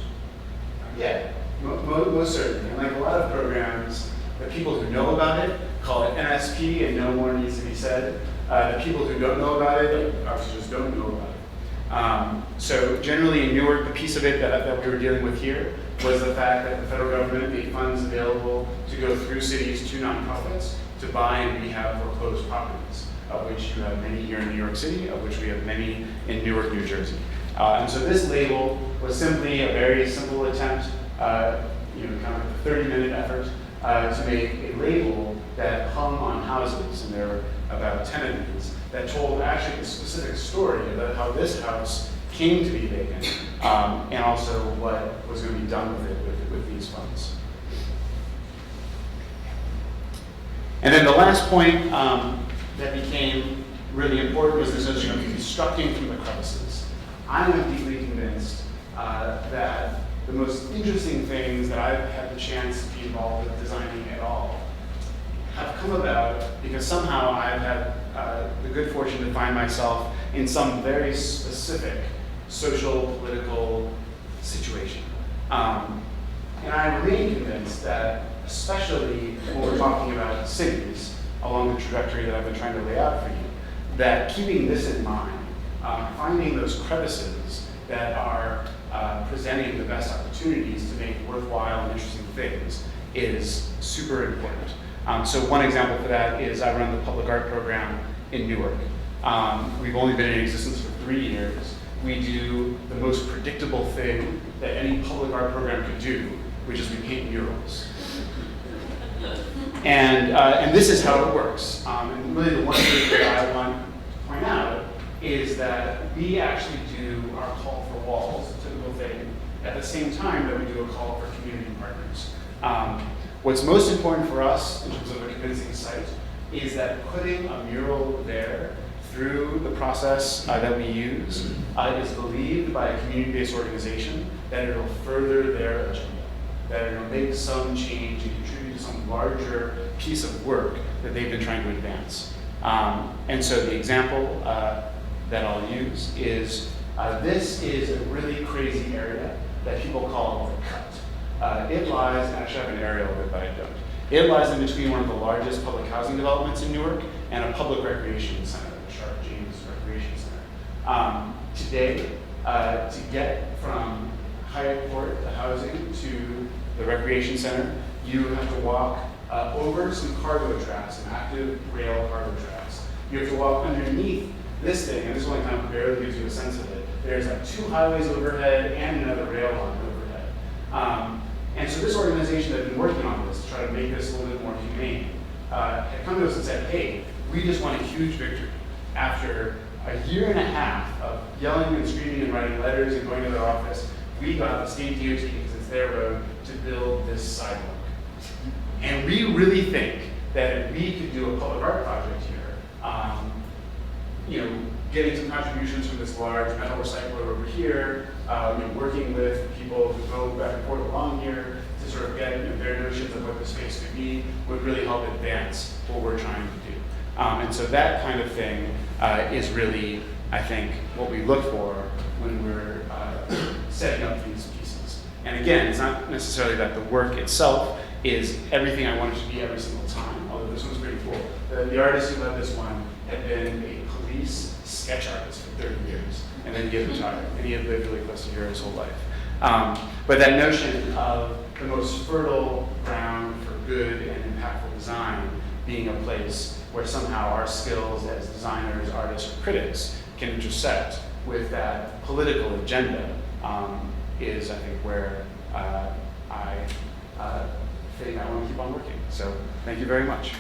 Yeah, most certainly. And like a lot of programs, the people who know about it call it NSP and no more needs to be said. The people who don't know about it, like, obviously just don't know about it. So generally in Newark, the piece of it that we were dealing with here was the fact that the federal government made funds available to go through cities to nonprofits to buy and rehab foreclosed properties, of which you have many here in New York City, of which we have many in Newark, New Jersey. And so this label was simply a very simple attempt, kind of a 30-minute effort to make a label that hung on houses, and there were about 10 of these, that told actually the specific story about how this house came to be vacant, and also what was going to be done with it with these funds. And then the last point that became really important was this notion of constructing from the crevices. I am deeply convinced that the most interesting things that I've had the chance to be involved with designing at all have come about because somehow I've had the good fortune to find myself in some very specific social, political situation. And I remain convinced that, especially when we're talking about cities, along the trajectory that I've been trying to lay out for you, that keeping this in mind, finding those crevices that are presenting the best opportunities to make worthwhile and interesting things is super important. So one example for that is I run the public art program in Newark. We've only been in existence for 3 years. We do the most predictable thing that any public art program could do, which is we paint murals. And this is how it works. And really the one thing that I want to point out is that we actually do our call for walls, a typical thing, at the same time that we do a call for community partners. What's most important for us in terms of a convincing site is that putting a mural there through the process that we use is believed by a community-based organization that it will further their agenda. that are going to make some change and contribute to some larger piece of work that they've been trying to advance. And so the example that I'll use is, this is a really crazy area that people call the Cut. It lies, actually I have an aerial of it, but I don't. It lies in between one of the largest public housing developments in Newark and a public recreation center, the Sharp James Recreation Center. Today, to get from Hyatt Court, the housing, to the recreation center, you have to walk over some cargo tracks, some active rail cargo tracks. You have to walk underneath this thing, and this only kind of barely gives you a sense of it. There's like 2 highways overhead and another rail line overhead. And so this organization that had been working on this to try to make this a little bit more humane had come to us and said, hey, we just want a huge victory. After a year and a half of yelling and screaming and writing letters and going to their office, we got the state DOT, because it's their road, to build this sidewalk. And we really think that if we could do a public art project here, getting some contributions from this large metal recycler over here, working with people who go back and forth along here to sort of get their notions of what the space could be, would really help advance what we're trying to do. And so that kind of thing is really, I think, what we look for when we're setting up these pieces. And again, it's not necessarily that the work itself is everything I want it to be every single time, although this one's pretty cool. The artist who led this one had been a police sketch artist for 30 years, and then he had retired, and he had lived really close to here his whole life. But that notion of the most fertile ground for good and impactful design being a place where somehow our skills as designers, artists, or critics can intersect with that political agenda is, I think, where I think I want to keep on working. So thank you very much.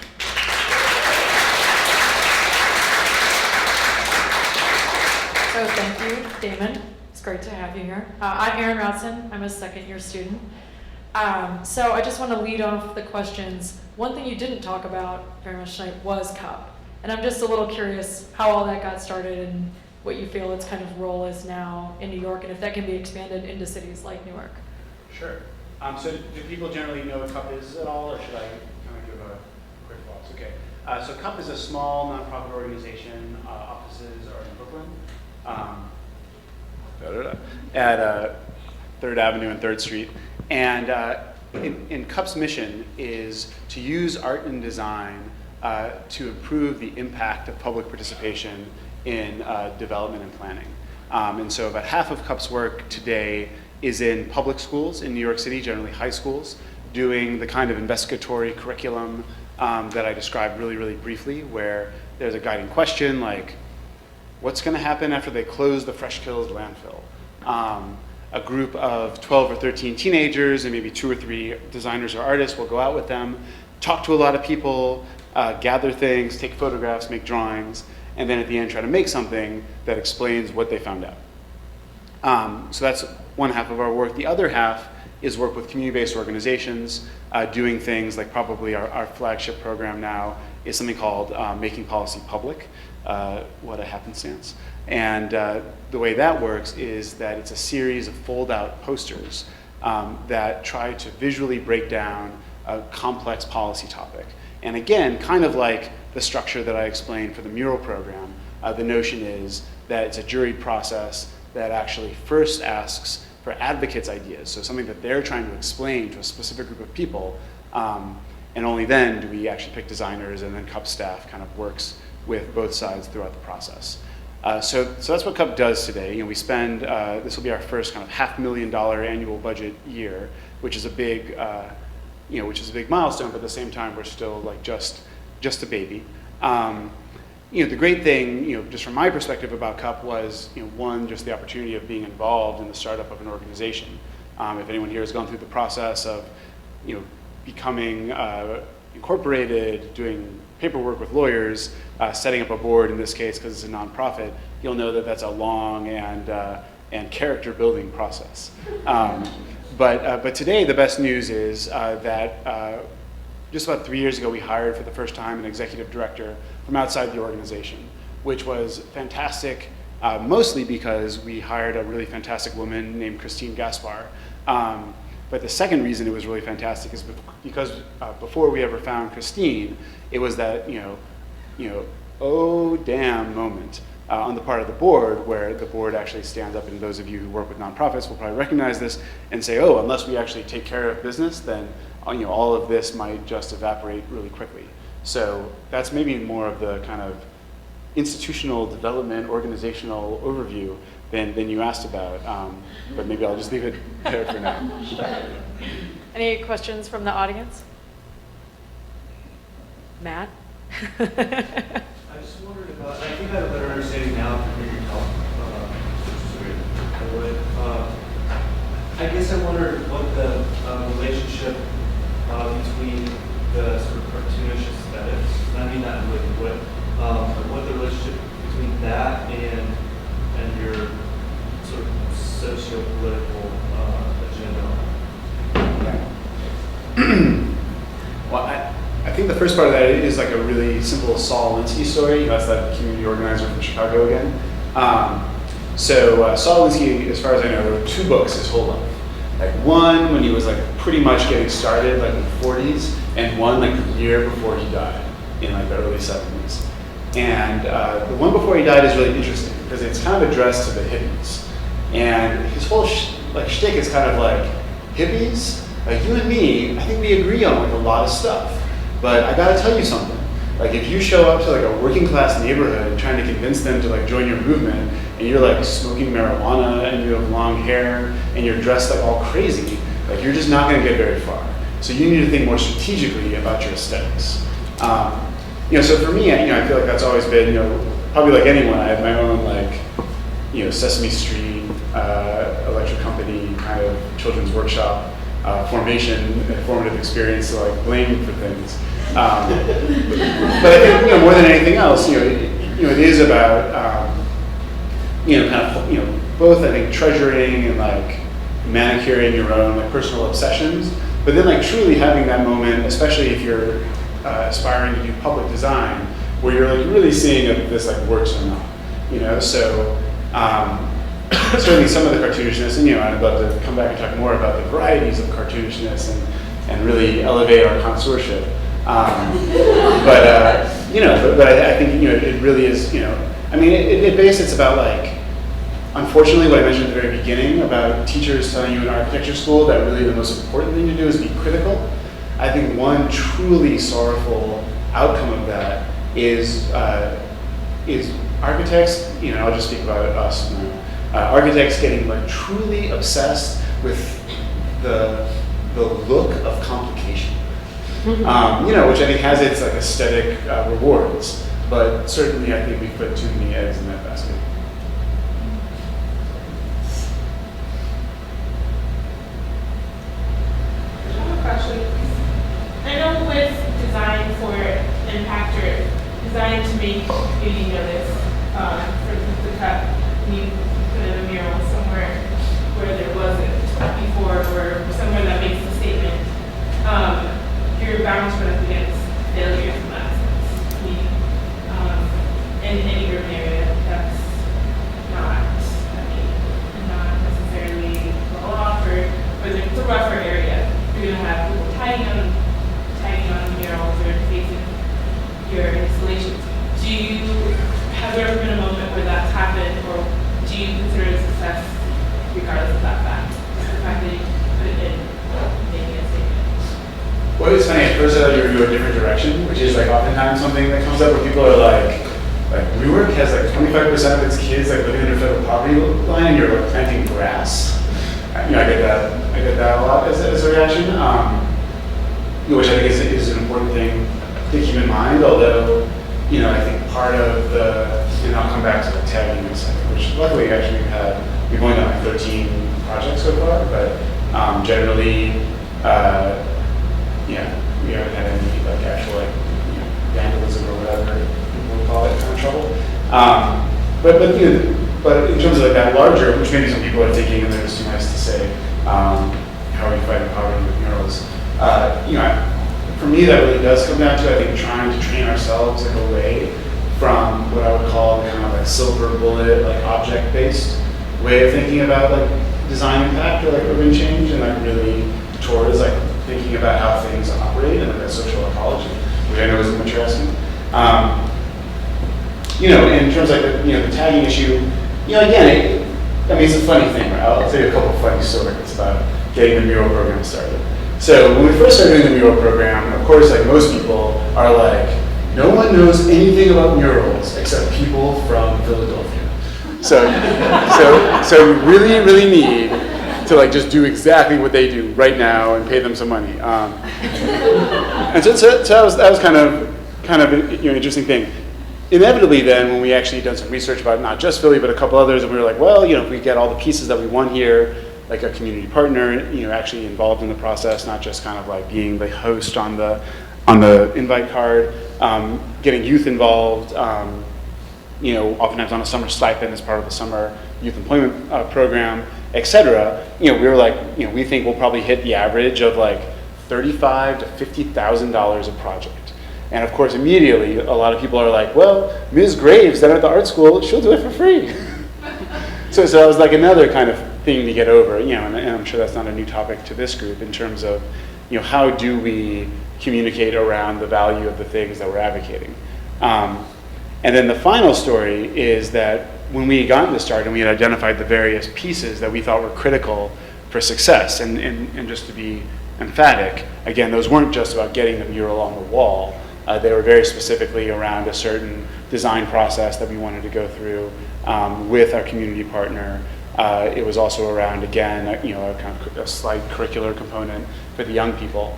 So thank you, Damon. It's great to have you here. I'm Erin Routson. I'm a second-year student. So I just want to lead off the questions. One thing you didn't talk about very much tonight was CUP. And I'm just a little curious how all that got started and what you feel its kind of role is now in New York, and if that can be expanded into cities like Newark. Sure. So do people generally know what CUP is at all, or should I kind of give a quick pause? Okay. So CUP is a small nonprofit organization. Offices are in Brooklyn. At 3rd Avenue and 3rd Street. And in CUP's mission is to use art and design to improve the impact of public participation in development and planning. And so about half of CUP's work today is in public schools in New York City, generally high schools, doing the kind of investigatory curriculum that I described really, really briefly, where there's a guiding question like, what's going to happen after they close the Fresh Kills landfill? A group of 12 or 13 teenagers and maybe 2 or 3 designers or artists will go out with them, talk to a lot of people, gather things, take photographs, make drawings, and then at the end try to make something that explains what they found out. So that's one half of our work. The other half is work with community-based organizations, doing things like probably our flagship program now is something called Making Policy Public. What a happenstance. And the way that works is that it's a series of fold-out posters that try to visually break down a complex policy topic. And again, kind of like the structure that I explained for the mural program, the notion is that it's a juried process that actually first asks for advocates' ideas, so something that they're trying to explain to a specific group of people, and only then do we actually pick designers, and then CUP staff kind of works with both sides throughout the process. So that's what CUP does today. We spend, this will be our first kind of $500,000 annual budget year, which is a big, which is a big milestone, but at the same time, we're still like just a baby. The great thing, just from my perspective about CUP was, one, just the opportunity of being involved in the startup of an organization. If anyone here has gone through the process of, becoming incorporated, doing paperwork with lawyers, setting up a board in this case because it's a nonprofit, you'll know that that's a long and character building process. But today the best news is that just about 3 years ago we hired for the first time an executive director from outside the organization, which was fantastic, mostly because we hired a really fantastic woman named Christine Gaspar, But the second reason it was really fantastic is because before we ever found Christine, it was that, oh damn moment on the part of the board, where the board actually stands up, and those of you who work with nonprofits will probably recognize this and say, oh, unless we actually take care of business, then all of this might just evaporate really quickly. So that's maybe more of the kind of institutional development, organizational overview than you asked about. But maybe I'll just leave it there for now. Any questions from the audience? Matt? I just wondered about, I think I have a better understanding now from your talk, which is great, by the way. I guess I wondered what the relationship between the sort of cartoonish aesthetics, and I mean that in a really good way, but what the relationship between that and your sort of socio-political agenda. Well, I think the first part of that is like a really simple Saul Alinsky story. That's that community organizer from Chicago again. So Saul Alinsky, as far as I know, wrote 2 books his whole life. Like one when he was like pretty much getting started, like in the 40s, and one like the year before he died in like the early 70s. And the one before he died is really interesting because it's kind of addressed to the hippies. And his whole shtick is kind of like, hippies, like you and me, I think we agree on like a lot of stuff. But I gotta tell you something. Like if you show up to like a working class neighborhood and trying to convince them to like join your movement, and you're like smoking marijuana and you have long hair and you're dressed like all crazy, like you're just not gonna get very far. So you need to think more strategically about your aesthetics. So for me, I feel like that's always been, probably like anyone, I have my own like, Sesame Street, electric company kind of children's workshop formation and formative experience to like blame for things. But I think more than anything else, it is about both I think treasuring and like manicuring your own like personal obsessions, but then like truly having that moment, especially if you're aspiring to do public design, where you're like really seeing if this like works or not. So certainly some of the cartoonishness, and I'd love to come back and talk more about the varieties of cartoonishness and really elevate our connoisseurship. But I think it really is. At base it's about like, unfortunately, what I mentioned at the very beginning about teachers telling you in architecture school that really the most important thing to do is be critical. I think one truly sorrowful outcome of that is architects. I'll just speak about us now. Architects getting like truly obsessed with the look of complication, which I think has its like aesthetic rewards, but certainly I think we put too many eggs in that basket. I have a question. I know with design for impact or design to make beauty notice, for instance, the cup, you put in a mural somewhere where there wasn't before, or somewhere that makes a statement, you're bound to run up against failures in that sense. In any urban area, that's not necessarily well off, or it's a rougher area. You're going to have people tagging on murals or facing your installations. Has there ever been a moment where that's happened, or do you consider it a success regardless of that fact? Just the fact that you put it in, making a statement. Well, it's funny, at first I thought you were going a different direction, which is like oftentimes something that comes up where people are like Newark has like 25% of its kids like living under federal poverty line, and you're like planting grass. I get that a lot as a reaction, which I think is an important thing to keep in mind, although I think part of and I'll come back to the tagging in a second, which luckily actually we've only done like 13 projects so far, but generally, we haven't had any like actual like vandalism or whatever people would call it kind of trouble. But in terms of like that larger, which maybe some people are thinking, and they're just too nice to say, how are you fighting poverty with murals? For me, that really does come down to, I think, trying to train ourselves like away from what I would call kind of like silver bullet, like object-based way of thinking about like design impact or like urban change, and like really towards like thinking about how things operate and like that social ecology, which I know is what you're asking. You know, in terms of like the tagging issue, you know, again, I mean, it's a funny thing, right? I'll tell you a couple of funny stories about getting the mural program started. So when we first started doing the mural program, of course, like most people are like, no one knows anything about murals except people from Philadelphia. So we really, really need to like just do exactly what they do right now and pay them some money. And so that was kind of an interesting thing. Inevitably then, when we actually done some research about not just Philly, but a couple others, and we were like, well, if we get all the pieces that we want here, like a community partner, actually involved in the process, not just kind of like being the host on the invite card, getting youth involved, oftentimes on a summer stipend as part of the summer youth employment program, et cetera. We were like, we think we'll probably hit the average of like $35,000 to $50,000 a project. And of course, immediately, a lot of people are like, well, Ms. Graves down at the art school, she'll do it for free. So that was like another kind of thing to get over, and I'm sure that's not a new topic to this group in terms of, how do we communicate around the value of the things that we're advocating. And then the final story is that when we had gotten this started and we had identified the various pieces that we thought were critical for success, and just to be emphatic, again, those weren't just about getting the mural on the wall. They were very specifically around a certain design process that we wanted to go through with our community partner. It was also around, again, a kind of a slight curricular component for the young people.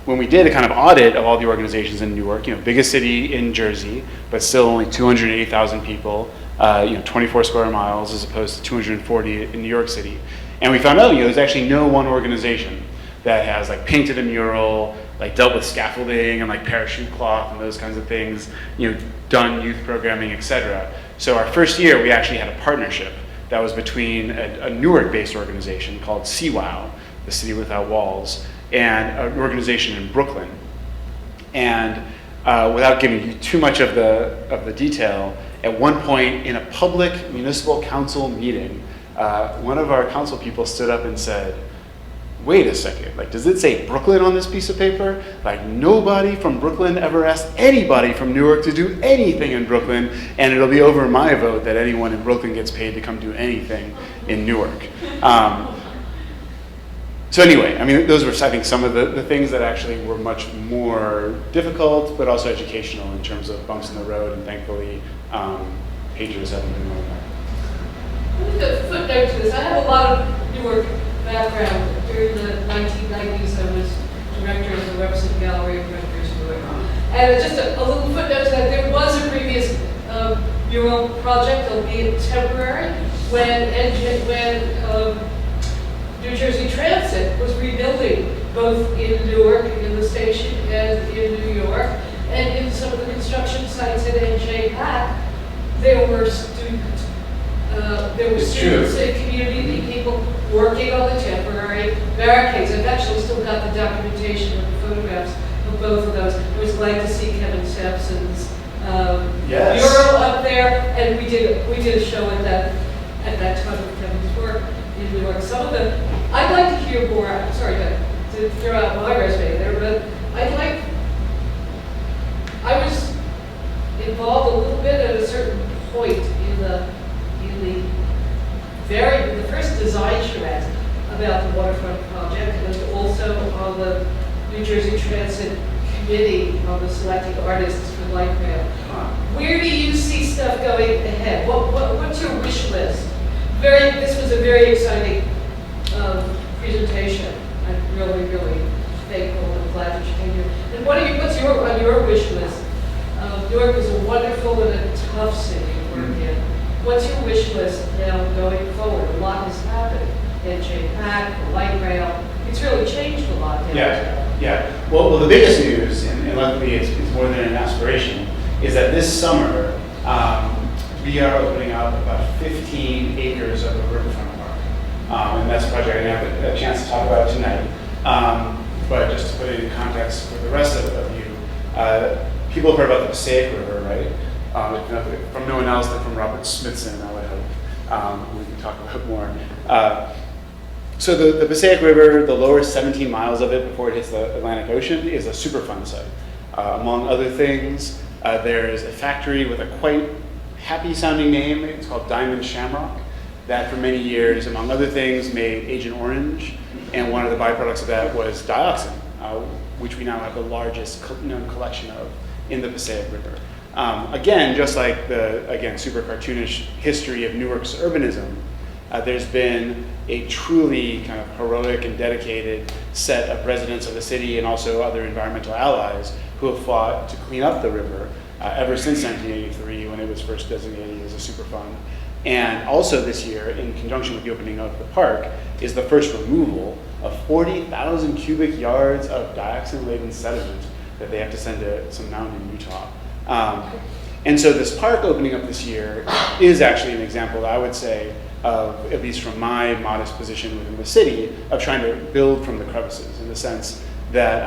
When we did a kind of audit of all the organizations in Newark, biggest city in Jersey, but still only 280,000 people, 24 square miles as opposed to 240 in New York City. And we found out, there's actually no one organization that has like painted a mural, like dealt with scaffolding and like parachute cloth and those kinds of things, done youth programming, et cetera. So our first year, we actually had a partnership that was between a Newark-based organization called CWOW, the City Without Walls, and an organization in Brooklyn. And without giving you too much of the detail, at one point in a public municipal council meeting, one of our council people stood up and said, wait a second, like, does it say Brooklyn on this piece of paper? Like, nobody from Brooklyn ever asked anybody from Newark to do anything in Brooklyn, and it'll be over my vote that anyone in Brooklyn gets paid to come do anything in Newark. So anyway, I mean, those were, I think, some of the things that actually were much more difficult, but also educational in terms of bumps in the road, and thankfully, pagers haven't been going back. The footnote to this, I have a lot of Newark background. During the 1990s, I was director of the Webster Gallery of Renters in Newark. And just a little footnote to that, there was a previous mural project, albeit temporary, when New Jersey Transit was rebuilding both in Newark, in the station, and in New York. And in some of the construction sites at NJ Pack, there were students and community people working on the temporary barricades. I've actually still got the documentation of the photographs of both of those. I was glad to see Kevin Sampson's mural up there, and we did a show at that time of Kevin's work in New York. Some of the, I'd like to hear more. I'm sorry to throw out my resume there, but I was involved a little bit at a certain point in the first design charrette about the waterfront project, and also on the New Jersey Transit Committee on the selecting artists for light rail. Where do you see stuff going ahead? What's your wish list? This was a very exciting presentation. I'm really, really thankful and glad that you came here. And what's on your wish list? Newark is a wonderful and a tough city to work in. What's your wish list now going forward? A lot has happened. NJ Pack, the light rail. It's really changed a lot. Yeah. Well, the biggest news, and luckily it's more than an aspiration, is that this summer we are opening up about 15 acres of a riverfront park. And that's a project I didn't have a chance to talk about tonight. But just to put it in context for the rest of you, people have heard about the Passaic River, right? From no one else than from Robert Smithson, I would hope. We can talk about more. So the Passaic River, the lower 17 miles of it before it hits the Atlantic Ocean, is a Superfund site. Among other things, there's a factory with a quite happy-sounding name. It's called Diamond Shamrock, that for many years, among other things, made Agent Orange, and one of the byproducts of that was dioxin, which we now have the largest known collection of in the Passaic River. Again, just like the, super cartoonish history of Newark's urbanism, there's been a truly kind of heroic and dedicated set of residents of the city and also other environmental allies who have fought to clean up the river ever since 1983 when it was first designated as a Superfund. And also this year, in conjunction with the opening of the park, is the first removal of 40,000 cubic yards of dioxin-laden sediment that they have to send to some mountain in Utah. And so this park opening up this year is actually an example, I would say, of, at least from my modest position within the city, of trying to build from the crevices, in the sense that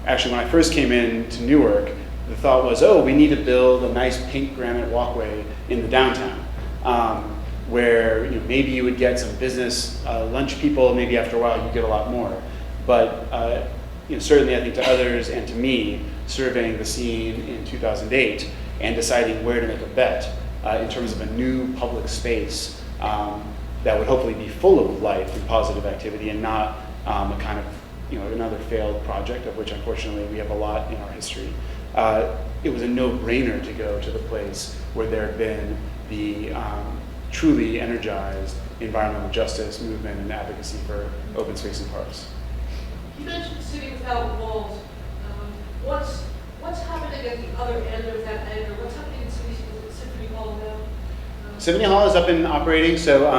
actually when I first came into Newark, the thought was, oh, we need to build a nice pink granite walkway in the downtown, where maybe you would get some business lunch people, maybe after a while you'd get a lot more. But certainly I think to others and to me, surveying the scene in 2008 and deciding where to make a bet in terms of a new public space that would hopefully be full of life and positive activity and not a kind of another failed project, of which unfortunately we have a lot in our history. It was a no-brainer to go to the place where there had been the truly energized environmental justice movement and advocacy for open space and parks. You mentioned City Without Walls. What's happening at the other end of that end, or what's happening in Symphony Hall now? Symphony Hall is up and operating, so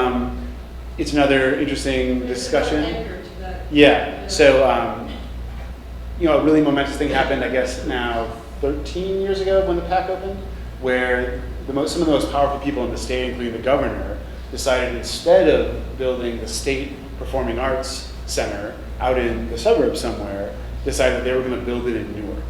it's another interesting discussion. Anchor to that. Yeah, so a really momentous thing happened, I guess now 13 years ago when the PAC opened, where some of the most powerful people in the state, including the governor, decided instead of building the State Performing Arts Center out in the suburbs somewhere, decided they were going to build it in Newark.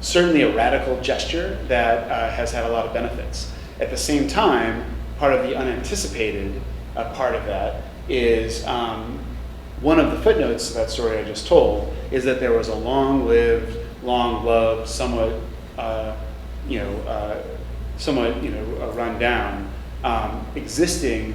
Certainly a radical gesture that has had a lot of benefits. At the same time, part of the unanticipated part of that is one of the footnotes to that story I just told is that there was a long-lived, long-loved, somewhat run down existing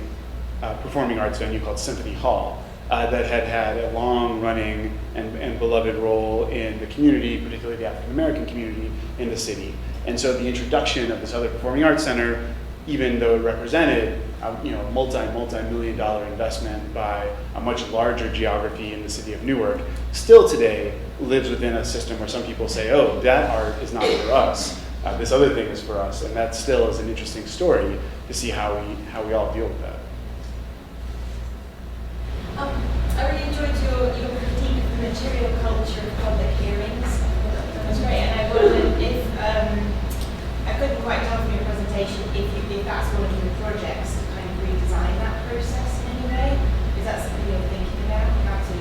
performing arts venue called Symphony Hall that had a long-running and beloved role in the community, particularly the African-American community in the city. And so the introduction of this other performing arts center, even though it represented a multi-million dollar investment by a much larger geography in the city of Newark, still today lives within a system where some people say, oh, that art is not for us. This other thing is for us, and that still is an interesting story to see how we all deal with that. I really enjoyed your critique of the material culture of public hearings. That was great, and I wondered if I couldn't quite tell from your presentation if that's one of your projects to kind of redesign that process in any way. Is that something you're thinking about? How to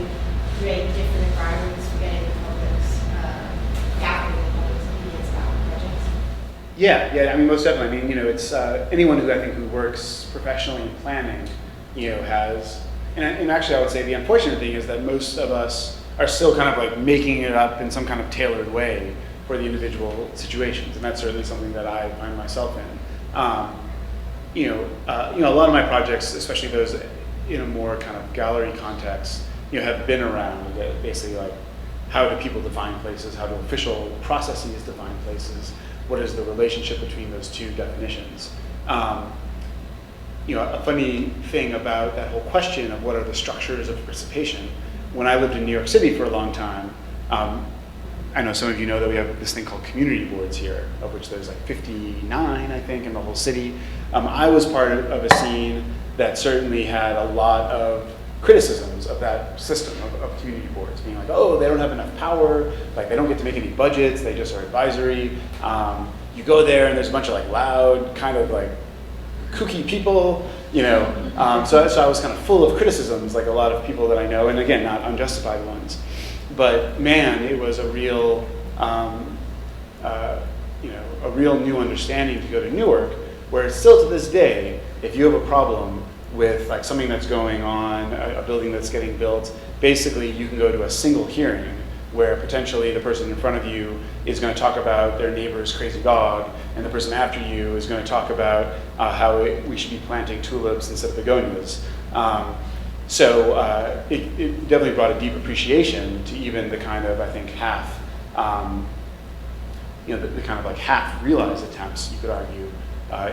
create different environments for getting the public's gathering the public's opinions about projects? Yeah, I mean, most definitely. I mean, it's anyone who works professionally in planning, has, and actually I would say the unfortunate thing is that most of us are still kind of like making it up in some kind of tailored way for the individual situations, and that's certainly something that I find myself in. A lot of my projects, especially those in a more kind of gallery context, have been around basically like how do people define places, how do official processes define places, what is the relationship between those two definitions. A funny thing about that whole question of what are the structures of participation, when I lived in New York City for a long time, I know some of you know that we have this thing called community boards here, of which there's like 59, I think, in the whole city. I was part of a scene that certainly had a lot of criticisms of that system of community boards, being like, oh, they don't have enough power, like they don't get to make any budgets, they just are advisory. You go there and there's a bunch of like loud, kind of like kooky people, so I was kind of full of criticisms, like a lot of people that I know, and again, not unjustified ones. But man, it was a real, a real new understanding to go to Newark, where still to this day, if you have a problem with like something that's going on, a building that's getting built, basically you can go to a single hearing where potentially the person in front of you is going to talk about their neighbor's crazy dog, and the person after you is going to talk about how we should be planting tulips instead of begonias. So it definitely brought a deep appreciation to even the kind of, I think, half, the kind of like half realized attempts, you could argue,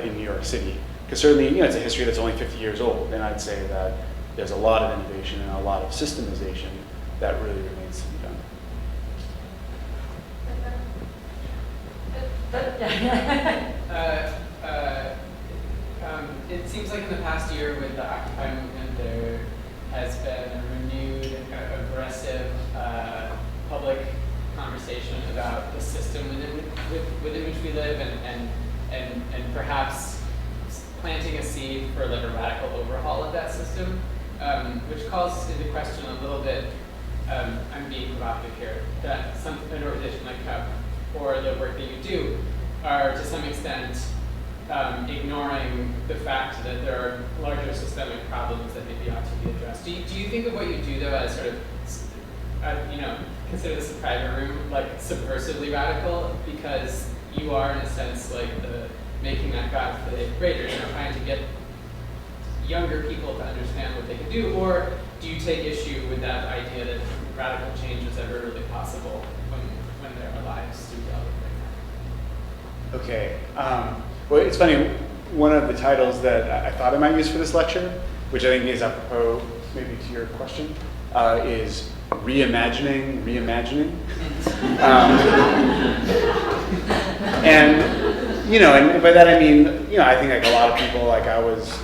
in New York City. Because certainly, it's a history that's only 50 years old, and I'd say that there's a lot of innovation and a lot of systemization that really remains to be done. It seems like in the past year with the Occupy movement, there has been a renewed and kind of aggressive public conversation about the system within which we live, and perhaps planting a seed for like a radical overhaul of that system, which calls into question a little bit, I'm being provocative here, that an organization like CUP or the work that you do are to some extent ignoring the fact that there are larger systemic problems that maybe ought to be addressed. Do you think of what you do though as sort of, consider this a private room, like subversively radical, because you are in a sense like making that God for the eighth grader, trying to get younger people to understand what they can do, or do you take issue with that idea that radical change is ever really possible when there are lives to develop right now? Okay. Well, it's funny. One of the titles that I thought I might use for this lecture, which I think is apropos maybe to your question, is reimagining. And by that I mean, I think like a lot of people, like I was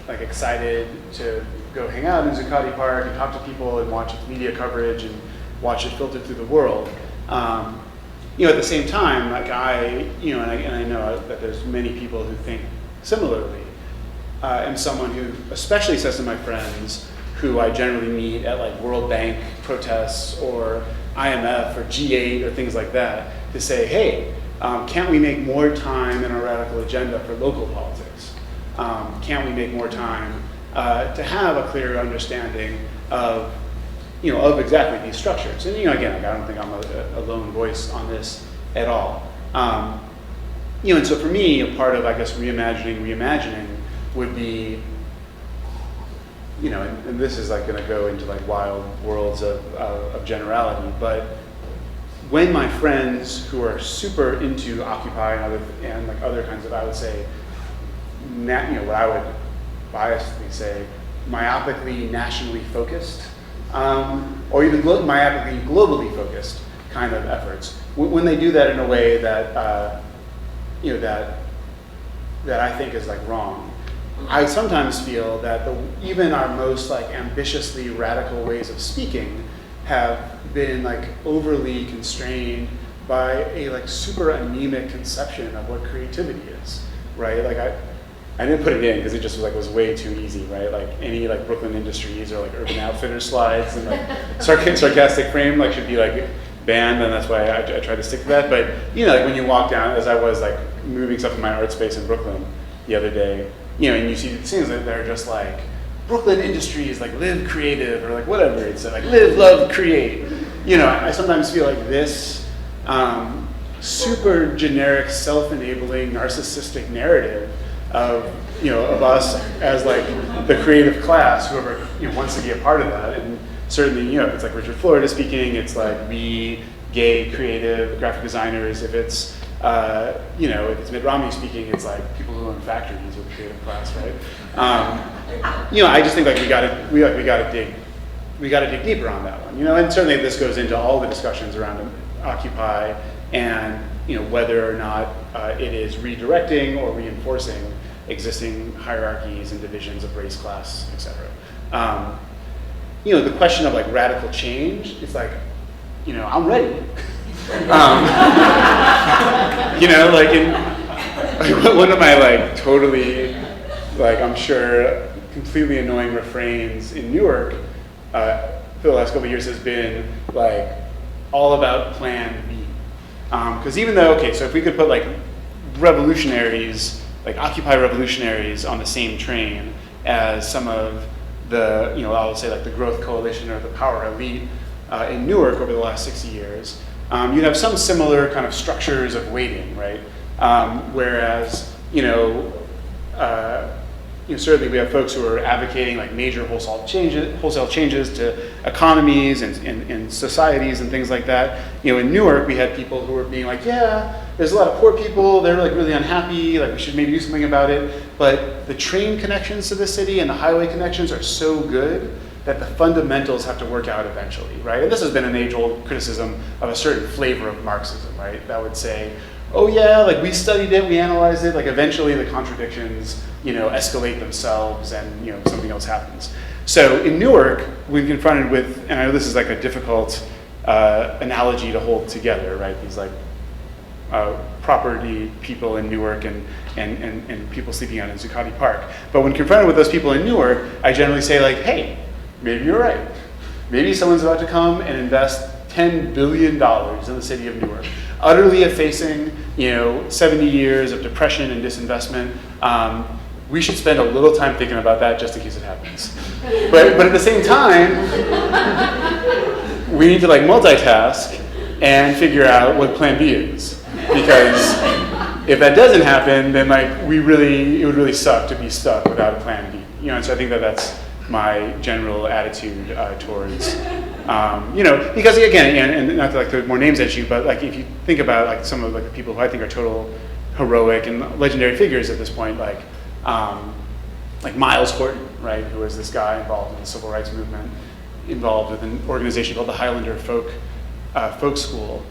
like excited to go hang out in Zuccotti Park and talk to people and watch its media coverage and watch it filter through the world. At the same time, like I know that there's many people who think similarly. I'm someone who especially says to my friends, who I generally meet at like World Bank protests or IMF or G8 or things like that, to say, hey, can't we make more time in our radical agenda for local politics? Can't we make more time to have a clearer understanding of exactly these structures? And again, like, I don't think I'm a lone voice on this at all. And so for me, a part of, I guess, reimagining would be, and this is like going to go into like wild worlds of generality, but when my friends who are super into Occupy and like other kinds of, I would say, what I would biasedly say, myopically nationally focused, or even myopically globally focused kind of efforts, when they do that in a way that that I think is like wrong, I sometimes feel that even our most like ambitiously radical ways of speaking have been like overly constrained by a like super anemic conception of what creativity is, right? Like I didn't put it in because it just was way too easy, right? Like any like Brooklyn Industries or like Urban Outfitters slides and like sarcastic frame like should be like banned, and that's why I tried to stick to that. But like when you walk down, as I was like moving stuff in my art space in Brooklyn the other day, and you see things that are just like Brooklyn Industries, like live creative or like whatever it's like live, love, create. I sometimes feel like this super generic, self-enabling, narcissistic narrative of us as like the creative class, whoever wants to be a part of that. And certainly, if it's like Richard Florida speaking, it's like we gay creative graphic designers. If it's if it's Mitt Romney speaking, it's like people who own factories or the creative class, right? I just think like we gotta dig deeper on that one, and certainly this goes into all the discussions around Occupy and whether or not it is redirecting or reinforcing existing hierarchies and divisions of race, class, etc. The question of like radical change, it's like, I'm ready. Like in one of my like totally like I'm sure completely annoying refrains in Newark for the last couple of years has been like all about Plan B. Because even though, so if we could put like revolutionaries, like Occupy revolutionaries on the same train as some of the, I'll say like the growth coalition or the power elite in Newark over the last 60 years, you'd have some similar kind of structures of weighting, right? Whereas, certainly we have folks who are advocating like major wholesale changes to economies and societies and things like that. In Newark, we had people who were being like, yeah, there's a lot of poor people, they're like really unhappy, like we should maybe do something about it. But the train connections to the city and the highway connections are so good that the fundamentals have to work out eventually, right? And this has been an age-old criticism of a certain flavor of Marxism, right? That would say, oh yeah, like we studied it, we analyzed it, like eventually the contradictions, escalate themselves and, something else happens. So in Newark, we've been confronted with, and I know this is like a difficult analogy to hold together, right? These like property people in Newark and people sleeping out in Zuccotti Park. But when confronted with those people in Newark, I generally say like, hey, maybe you're right. Maybe someone's about to come and invest $10 billion in the city of Newark, utterly effacing, 70 years of depression and disinvestment. We should spend a little time thinking about that just in case it happens. But at the same time, we need to like multitask and figure out what plan B is. Because if that doesn't happen, then like it would really suck to be stuck without a plan B. And so I think that's my general attitude towards, because again, and not to like throw more names at you, but like if you think about like some of like the people who I think are total heroic and legendary figures at this point, like Miles Horton, right, who was this guy involved in the civil rights movement, involved with an organization called the Highlander Folk School.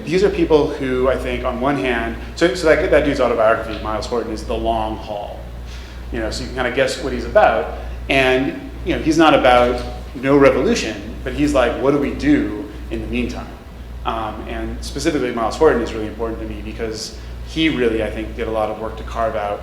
These are people who I think, on one hand, so that dude's autobiography, Miles Horton, is The Long Haul. So you can kind of guess what he's about. And he's not about no revolution, but he's like, what do we do in the meantime? And specifically, Miles Horton is really important to me because he really, I think, did a lot of work to carve out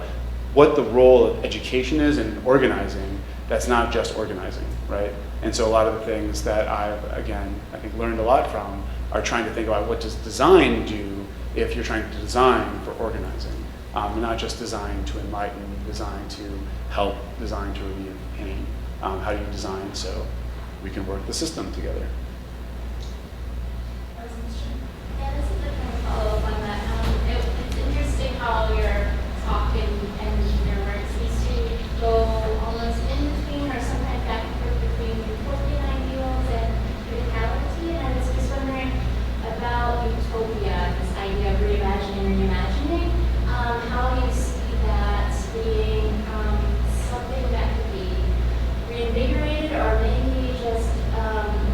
what the role of education is in organizing that's not just organizing, right? And so a lot of the things that I've, again, I think learned a lot from are trying to think about what does design do if you're trying to design for organizing. Not just design to enlighten, design to help, design to relieve pain. How do you design so we can work the system together? Yeah, this is a kind of follow-up on that. It's interesting how your talk and your work seems to go almost in between or sometimes back and forth between utopian ideals and criticality. And I was just wondering about utopia, this idea of reimagining and reimagining. How do you see that being something that could be reinvigorated or maybe just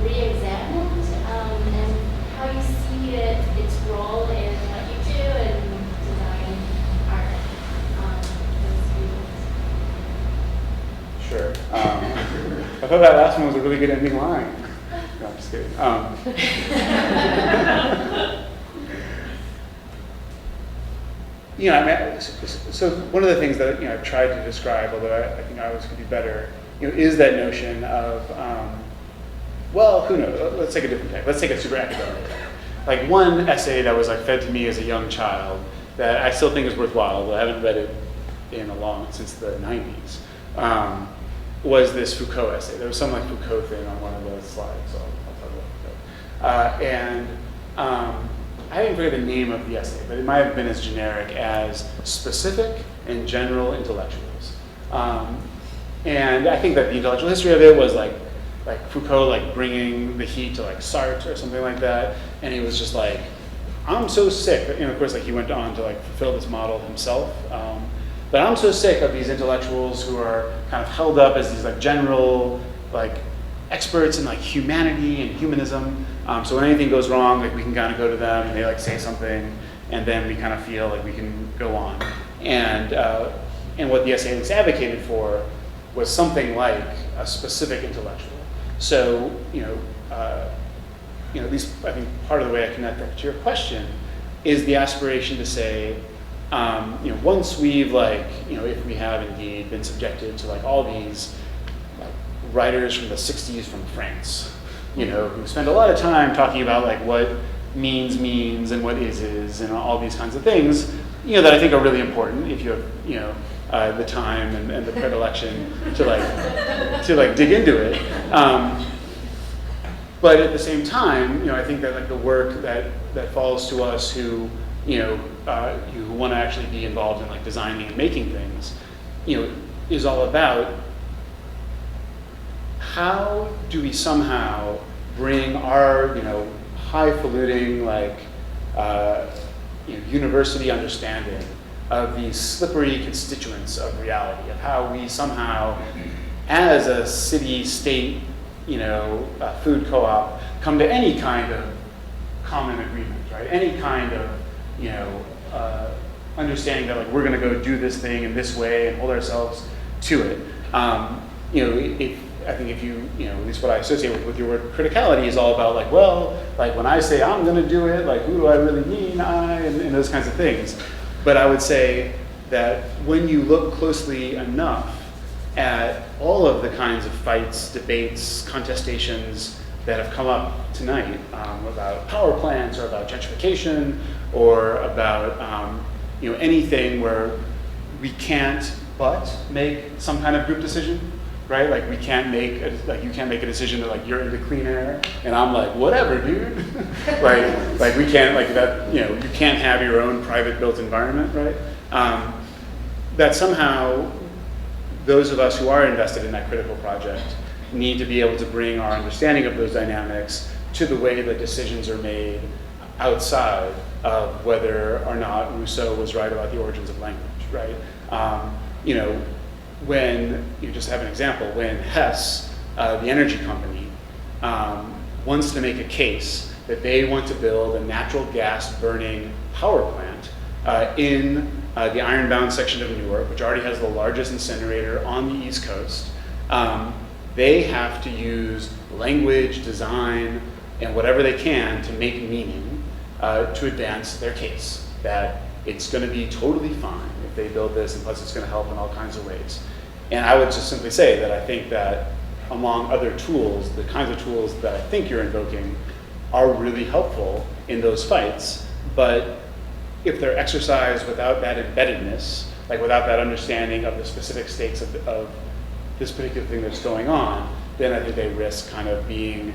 re-examined, and how you see its role in what you do and design art? Sure. I thought that last one was a really good ending line. No, I'm just kidding. So one of the things that I've tried to describe, although I think I always could be better, is that notion of, well, who knows? Let's take a different type. Let's take a super academic type. Like one essay that was like fed to me as a young child that I still think is worthwhile, but I haven't read it since the 90s, was this Foucault essay. There was some like Foucault thing on one of the slides, so I'll talk about Foucault. I didn't forget the name of the essay, but it might have been as generic as specific and general intellectuals. And I think that the intellectual history of it was like Foucault like bringing the heat to like Sartre or something like that, and he was just like, I'm so sick. Of course, like he went on to like fulfill this model himself. But I'm so sick of these intellectuals who are kind of held up as these like general like experts in like humanity and humanism. So when anything goes wrong, like we can kind of go to them and they like say something, and then we kind of feel like we can go on. And what the essay advocated for was something like a specific intellectual. So at least I think part of the way I connect that to your question is the aspiration to say, once we've if we have indeed been subjected to like all these like writers from the 60s from France, who spend a lot of time talking about like what means and what is and all these kinds of things, that I think are really important if you have, the time and the predilection to dig into it. But at the same time, I think that the work that falls to us who who want to actually be involved in designing and making things, is all about how do we somehow bring our highfalutin university understanding of these slippery constituents of reality, of how we somehow, as a city-state, food co-op, come to any kind of common agreement, right? Any kind of, understanding that we're going to go do this thing in this way and hold ourselves to it. I think if you, at least what I associate with your word criticality is all about when I say I'm going to do it, who do I really mean, and those kinds of things. But I would say that when you look closely enough at all of the kinds of fights, debates, contestations that have come up tonight about power plants or about gentrification or about anything where we can't but make some kind of group decision, right? We can't make you can't make a decision that you're into clean air and I'm whatever, dude. We can't that. You can't have your own private built environment, right? That somehow those of us who are invested in that critical project need to be able to bring our understanding of those dynamics to the way that decisions are made outside of whether or not Rousseau was right about the origins of language, right? When you just have an example, when Hess, the energy company, wants to make a case that they want to build a natural gas burning power plant in the ironbound section of Newark, which already has the largest incinerator on the East Coast, they have to use language, design, and whatever they can to make meaning to advance their case that it's going to be totally fine if they build this, and plus it's going to help in all kinds of ways. And I would just simply say that I think that among other tools, the kinds of tools that I think you're invoking are really helpful in those fights, but if they're exercised without that embeddedness, without that understanding of the specific stakes of this particular thing that's going on, then I think they risk kind of being,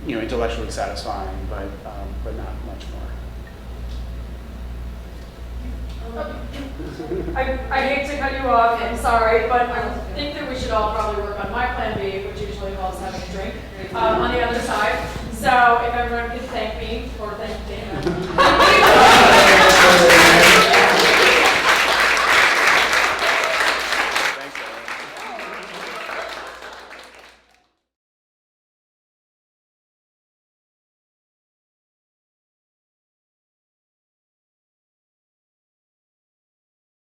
intellectually satisfying, but not much more. I hate to cut you off, I'm sorry, but I think that we should all probably work on my plan B, which usually involves having a drink, on the other side. So if everyone could thank me, or thank Dana.